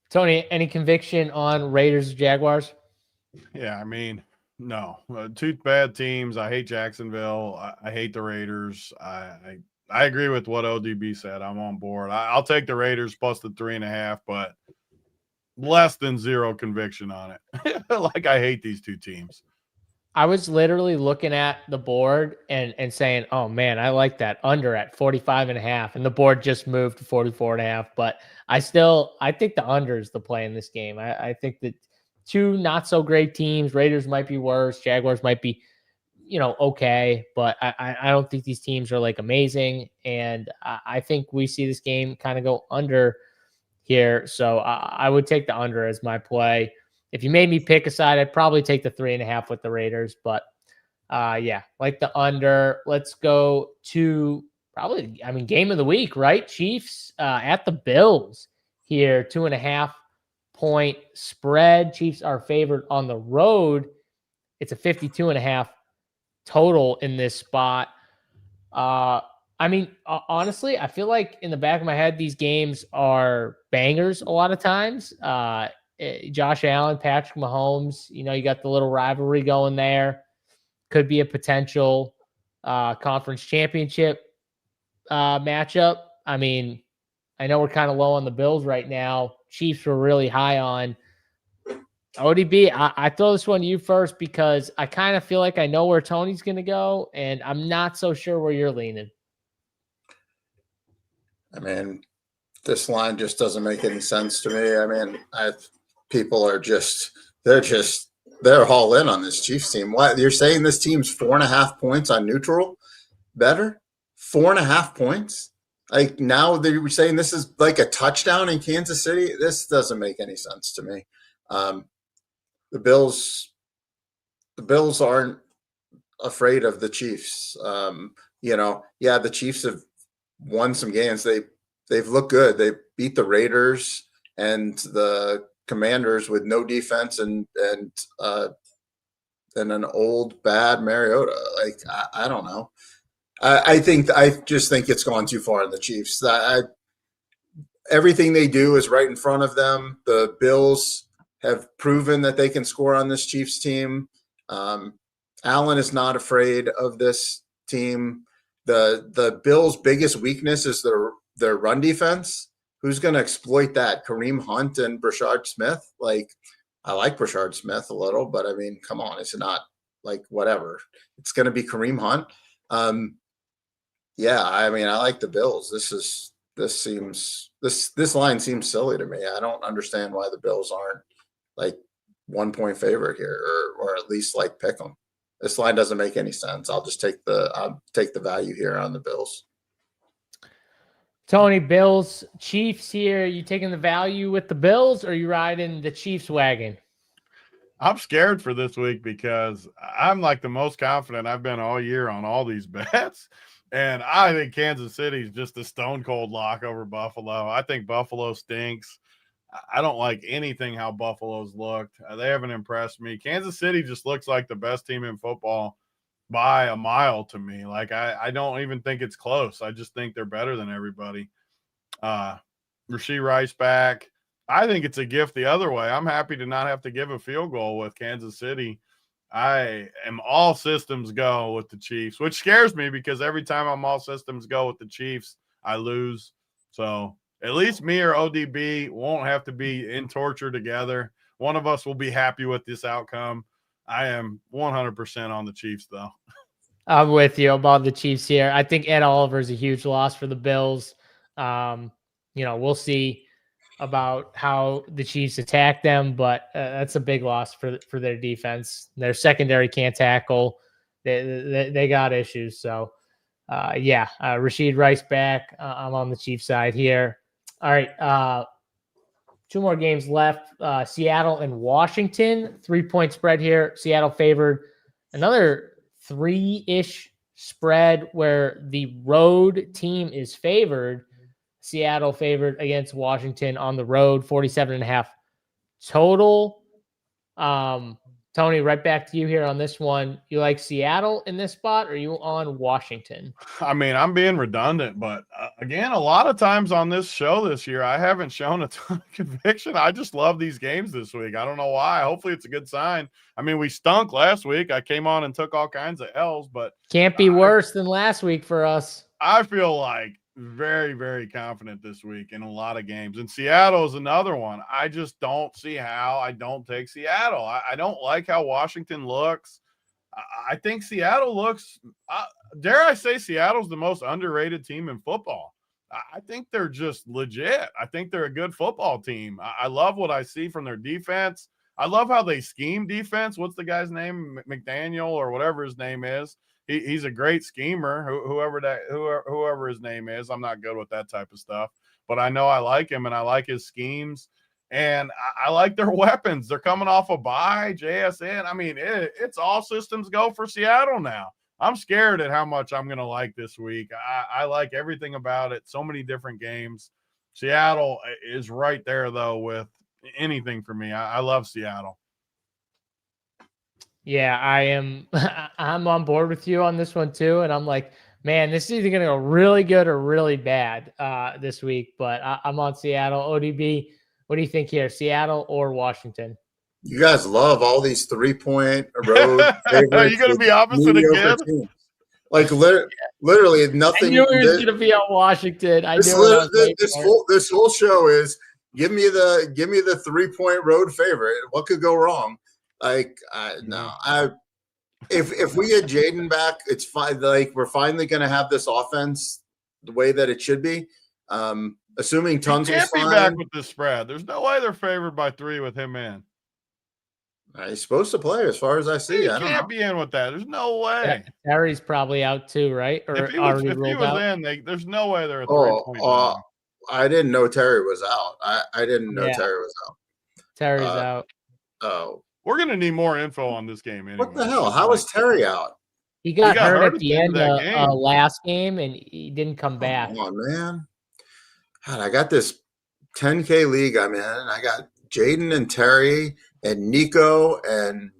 Tony, any conviction on Raiders, Jaguars? Yeah, I mean, no. Two bad teams. I hate Jacksonville. I hate the Raiders. I agree with what ODB said. I'm on board. I'll take the Raiders plus the 3.5, but less than zero conviction on it. Like, I hate these two teams. I was literally looking at the board and saying, oh man, I like that under at 45.5. And the board just moved to 44.5. But I think the under is the play in this game. I think that two not so great teams, Raiders might be worse. Jaguars might be, okay. But I don't think these teams are like amazing. And I think we see this game kind of go under here. So I would take the under as my play. If you made me pick a side, I'd probably take the 3.5 with the Raiders, but yeah, like the under. Let's go to game of the week, right? Chiefs at the Bills here, 2.5 point spread. Chiefs are favored on the road. It's a 52.5 total in this spot. Honestly, I feel like in the back of my head, these games are bangers a lot of times. Josh Allen, Patrick Mahomes, you got the little rivalry going there. Could be a potential conference championship matchup. I mean, I know we're kind of low on the Bills right now. Chiefs were really high on. ODB, I throw this one to you first because I kind of feel like I know where Tony's going to go, and I'm not so sure where you're leaning. I mean, this line just doesn't make any sense to me. I mean, people are they're all in on this Chiefs team. What, you're saying this team's 4.5 points on neutral better? 4.5 points? Like, now they were saying this is like a touchdown in Kansas City. This doesn't make any sense to me. The Bills aren't afraid of the Chiefs. The Chiefs have won some games. They've looked good. They beat the Raiders and the Commanders with no defense and an old bad Mariota. Like, I don't know. I just think it's gone too far in the Chiefs. Everything they do is right in front of them. The Bills have proven that they can score on this Chiefs team. Allen is not afraid of this team. The Bills' biggest weakness is their run defense. Who's going to exploit that? Kareem Hunt and Brashard Smith? Like, I like Brashard Smith a little, but I mean, come on, it's not like whatever. It's going to be Kareem Hunt. Yeah, I mean, I like the Bills. This line seems silly to me. I don't understand why the Bills aren't like 1 point favorite here, or at least like pick them. This line doesn't make any sense. I'll take the value here on the Bills. Tony, Bills, Chiefs here. You taking the value with the Bills, or are you riding the Chiefs wagon? I'm scared for this week because I'm like the most confident I've been all year on all these bets. And I think Kansas City is just a stone cold lock over Buffalo. I think Buffalo stinks. I don't like anything how Buffalo's looked. They haven't impressed me. Kansas City just looks like the best team in football by a mile to me. Like, I don't even think it's close. I just think they're better than everybody. Rasheed Rice back. I think it's a gift the other way. I'm happy to not have to give a field goal with Kansas City. I am all systems go with the Chiefs, which scares me because every time I'm all systems go with the Chiefs, I lose. So at least me or ODB won't have to be in torture together. One of us will be happy with this outcome. I am 100% on the Chiefs, though. I'm with you about the Chiefs here. I think Ed Oliver is a huge loss for the Bills. We'll see about how the Chiefs attack them, but that's a big loss for their defense. Their secondary can't tackle. They got issues. So, Rasheed Rice back. I'm on the Chiefs side here. All right, 2 more games left. Seattle and Washington, 3-point spread here. Seattle favored. Another 3-ish spread where the road team is favored. Seattle favored against Washington on the road, 47.5 total. Tony, right back to you here on this one. You like Seattle in this spot, or are you on Washington? I mean, I'm being redundant, but again, a lot of times on this show this year, I haven't shown a ton of conviction. I just love these games this week. I don't know why. Hopefully it's a good sign. I mean, we stunk last week. I came on and took all kinds of L's, but can't be worse than last week for us. I feel like very, very confident this week in a lot of games. And Seattle is another one. I just don't see how I don't take Seattle. I don't like how Washington looks. I think Seattle looks, dare I say, Seattle's the most underrated team in football. I think they're just legit. I think they're a good football team. I love what I see from their defense. I love how they scheme defense. What's the guy's name? McDaniel or whatever his name is. He's a great schemer, whoever his name is. I'm not good with that type of stuff, but I know I like him and I like his schemes, and I like their weapons. They're coming off a bye, JSN. I mean, it's all systems go for Seattle now. I'm scared at how much I'm going to like this week. I like everything about it. So many different games. Seattle is right there, though, with anything for me. I love Seattle. Yeah, I am. I'm on board with you on this one too, and I'm like, man, this is either going to go really good or really bad this week. But I'm on Seattle. ODB, what do you think here, Seattle or Washington? You guys love all these 3-point road favorites. Are you going to be opposite again? Teams. Like literally nothing. I knew he was going to be on Washington. This whole show is give me the 3-point road favorite. What could go wrong? Like if we get Jaden back, it's fine. Like we're finally going to have this offense the way that it should be. Assuming Tons will be back with the spread. There's no way they're favored by 3 with him in. He's supposed to play, as far as I see. He can't be in with that. There's no way. Terry's probably out too, right? Or if he was in, there's no way they're a 3-point. I didn't know Terry was out. I didn't know Terry was out. Terry's out. Oh. We're going to need more info on this game anyway. What the hell? How was Terry out? He got hurt at the end of last game, and he didn't come back. Oh, man. God, I got this 10K league I'm in. I got Jaden and Terry and Nico and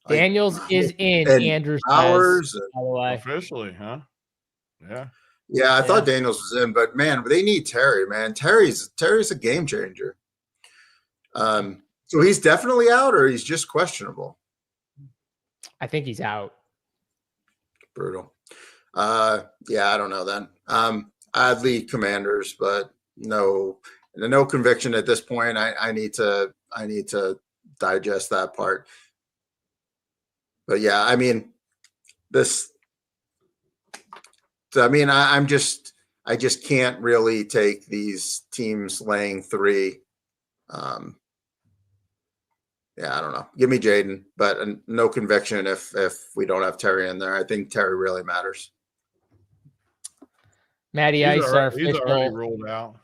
Daniels is in. and Andrew Powers. By the way, officially, huh? Yeah. Yeah, I thought Daniels was in, but man, they need Terry, man. Terry's a game changer. So he's definitely out, or he's just questionable? I think he's out. Brutal. I don't know then. I'd lead Commanders, but no conviction at this point. I need to digest that part. But yeah, I mean, I just can't really take these teams laying 3. I don't know. Give me Jaden, but no conviction if we don't have Terry in there. I think Terry really matters. Matty Ice, our official. He's already rolled out.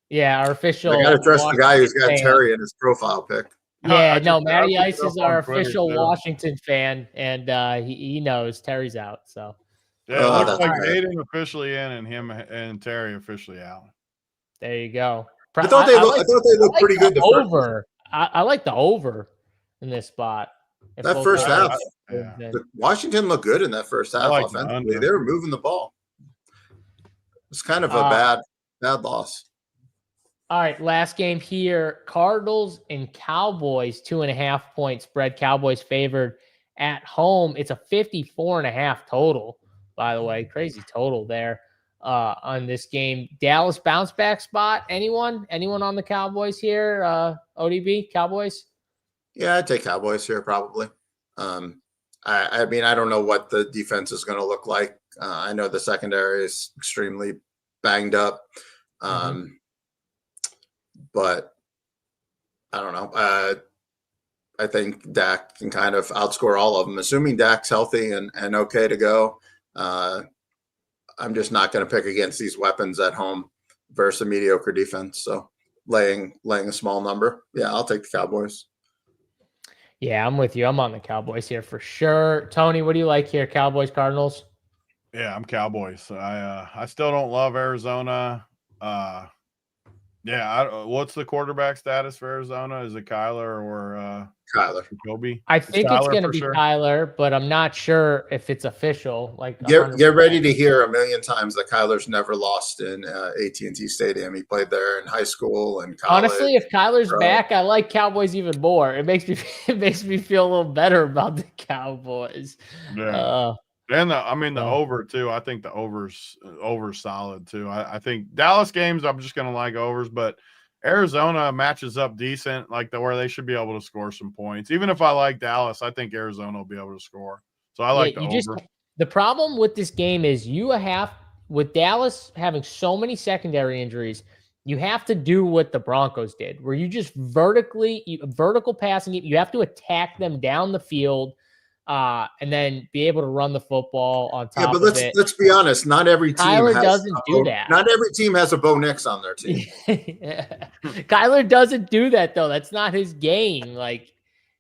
Yeah, our official. I got to trust the guy who's got Terry in his profile pick. Yeah, Matty Ice is our official Washington fan, and he knows Terry's out. So yeah, it looks like Jaden officially in, and him and Terry officially out. There you go. I thought they looked pretty good. Over. I like the over in this spot. That first half, yeah. Washington looked good in that first half offensively. They were moving the ball. It's kind of a bad loss. All right, last game here. Cardinals and Cowboys, 2.5-point spread. Cowboys favored at home. It's a 54.5 total, by the way. Crazy total there on this game. Dallas bounce back spot. Anyone on the Cowboys here? ODB, Cowboys? Yeah, I'd take Cowboys here probably. I mean, I don't know what the defense is going to look like. I know the secondary is extremely banged up. But I don't know. I think Dak can kind of outscore all of them, assuming Dak's healthy and okay to go. I'm just not going to pick against these weapons at home versus a mediocre defense. So laying a small number. Yeah, I'll take the Cowboys. Yeah, I'm with you. I'm on the Cowboys here for sure. Tony, what do you like here? Cowboys, Cardinals? Yeah, I'm Cowboys. I still don't love Arizona. What's the quarterback status for Arizona? Is it Kyler or Kyler? Jacoby? I think it's going to be Kyler, but I'm not sure if it's official. Like, get ready to hear a million times that Kyler's never lost in AT&T Stadium. He played there in high school and college. Honestly, if Kyler's back, I like Cowboys even more. It makes me feel a little better about the Cowboys. Yeah. And the over too. I think the over's solid too. I think Dallas games I'm just gonna like overs, but Arizona matches up decent, like where they should be able to score some points. Even if I like Dallas, I think Arizona will be able to score. So I like the over. The problem with this game is with Dallas having so many secondary injuries, you have to do what the Broncos did, where you just vertical passing it. You have to attack them down the field. And then be able to run the football on top of it. Yeah, but let's be honest. Not every team doesn't do that. Not every team has a Bo Nix on their team. Kyler doesn't do that though. That's not his game. Like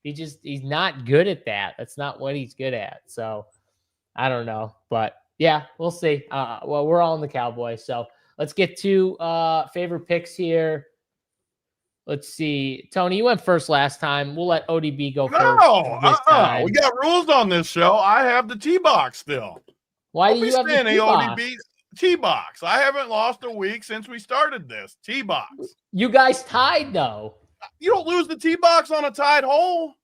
he's not good at that. That's not what he's good at. So I don't know, but yeah, we'll see. Well, we're all in the Cowboys, so let's get to favorite picks here. Let's see. Tony, you went first last time. We'll let ODB go first. No, we got rules on this show. I have the T-box still. Why do you have the T-box? ODB T-box. I haven't lost a week since we started this. T-box. You guys tied, though. You don't lose the T-box on a tied hole.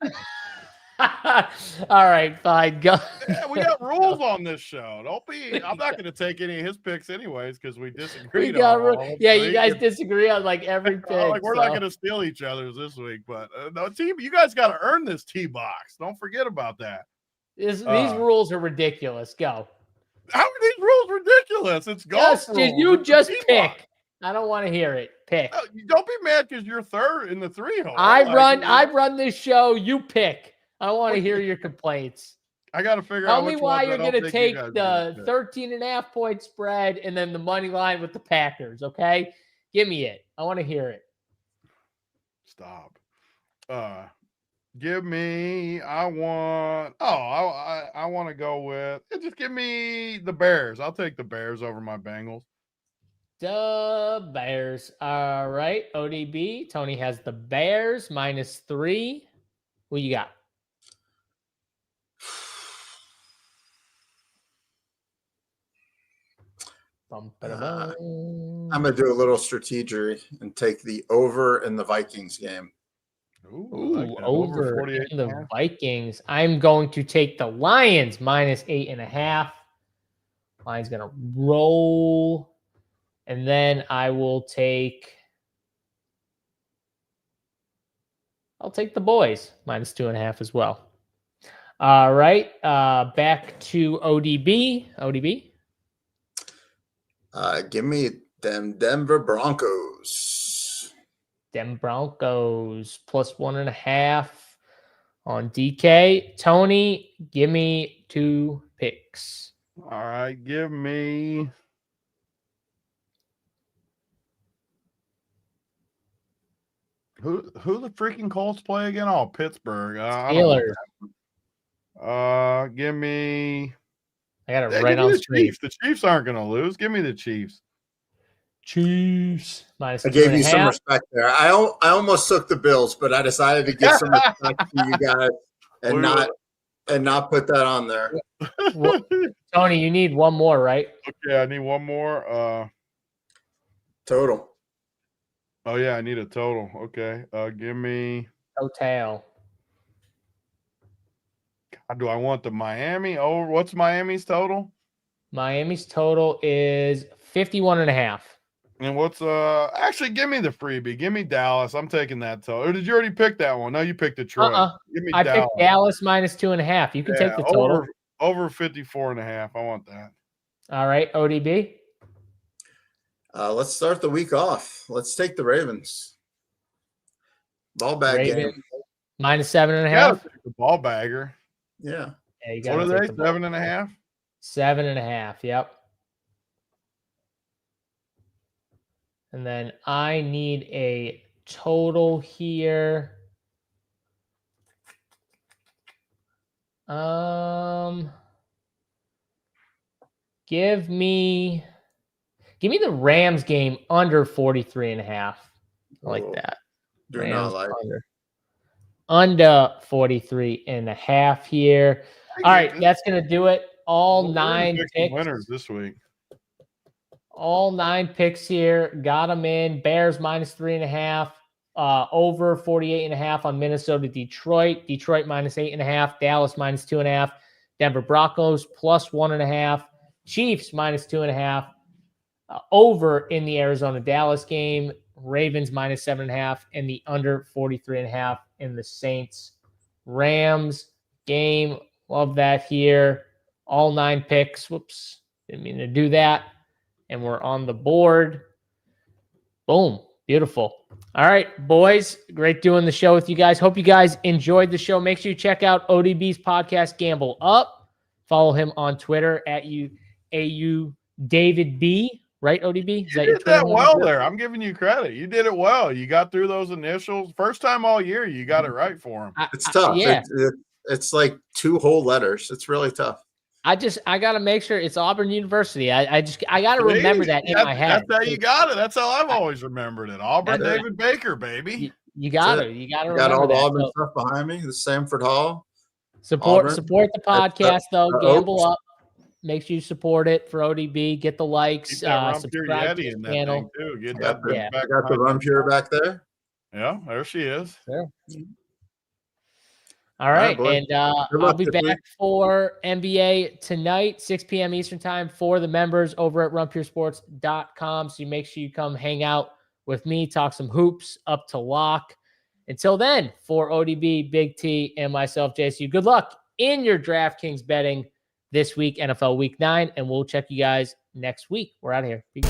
All right, fine. Go. Yeah, we got rules on this show. I'm not going to take any of his picks anyways because we disagreed on you guys disagree on like every pick. We're not going to steal each other's this week, but no, team, you guys got to earn this T-box. Don't forget about that. These rules are ridiculous. Go. How are these rules ridiculous? It's golf rules. You just pick. I don't want to hear it. Pick. Don't be mad because you're third in the 3 hole. I run this show. You pick. I don't want to hear your complaints. I got to figure out. Tell me why you're going to take the 13.5-point spread and then the money line with the Packers. Okay, give me it. I want to hear it. Stop. Give me. I want to go with. Just give me the Bears. I'll take the Bears over my Bengals. The Bears. All right, ODB. Tony has the Bears -3. What you got? I'm going to do a little strategery and take the over in the Vikings game. Ooh, over in the Vikings. I'm going to take the Lions -8.5. Lions going to roll. And then I'll take the boys -2.5 as well. All right. Back to ODB. ODB. Give me them Denver Broncos. Them Broncos +1.5 on DK. Tony, give me 2 picks. All right, give me. Who the freaking Colts play again? Oh, Pittsburgh. Steelers. Give me. I got it right on the Chiefs. The Chiefs aren't going to lose. Give me the Chiefs. Chiefs I gave you some respect there. I almost took the Bills, but I decided to give some respect to you guys and not put that on there. Well, Tony, you need one more, right? Okay, I need one more. Total. Oh yeah, I need a total. Okay. Give me. Total. Do I want the Miami over? What's Miami's total? Miami's total is 51.5. And what's actually give me the freebie. Give me Dallas. I'm taking that total. Or did you already pick that one? No, you picked Detroit. Give me I Dallas. picked Dallas minus 2.5. You can take the total. Over 54.5. I want that. All right, ODB. Let's start the week off. Let's take the Ravens. Ball bag game. Minus 7.5. Yeah, the ball bagger. Yeah. What are they? 7.5? 7.5. Yep. And then I need a total here. Give me the Rams game under 43.5. I like that. Do Rams not like under 43.5 here. All right, that's gonna do it. All 9 picks. Winners this week. All 9 picks here. Got them in. Bears minus 3.5. Over 48.5 on Minnesota, Detroit. Detroit minus 8.5. Dallas minus 2.5. Denver Broncos plus 1.5. Chiefs minus 2.5. Over in the Arizona Dallas game. Ravens minus 7.5 and the under 43.5 in the Saints Rams game. Love that here. All 9 picks. Whoops. Didn't mean to do that. And we're on the board. Boom. Beautiful. All right, boys. Great doing the show with you guys. Hope you guys enjoyed the show. Make sure you check out ODB's podcast, Gamble Up. Follow him on Twitter at AU David B. Right, ODB? Is that you did that well there. I'm giving you credit. You did it well. You got through those initials. First time all year, you got it right for him. It's tough. Yeah. It's like 2 whole letters. It's really tough. I got to make sure it's Auburn University. I got to remember that in my head. That's how you got it. That's how I've always remembered it. Auburn David Baker, baby. You got to remember got all the that. Auburn stuff behind me. The Sanford Hall. Support the podcast though. Gamble Up. Make sure you support it for ODB. Get the likes. Subscribe to the channel. Too. Get I got the Rum Pure back there. Yeah, there she is. Sure. All right, and I'll be back for NBA tonight, 6 p.m. Eastern time for the members over at runpuresports.com. So you make sure you come hang out with me, talk some hoops up to lock. Until then, for ODB, Big T, and myself, JSU, good luck in your DraftKings betting this week, NFL Week 9, and we'll check you guys next week. We're out of here. Peace.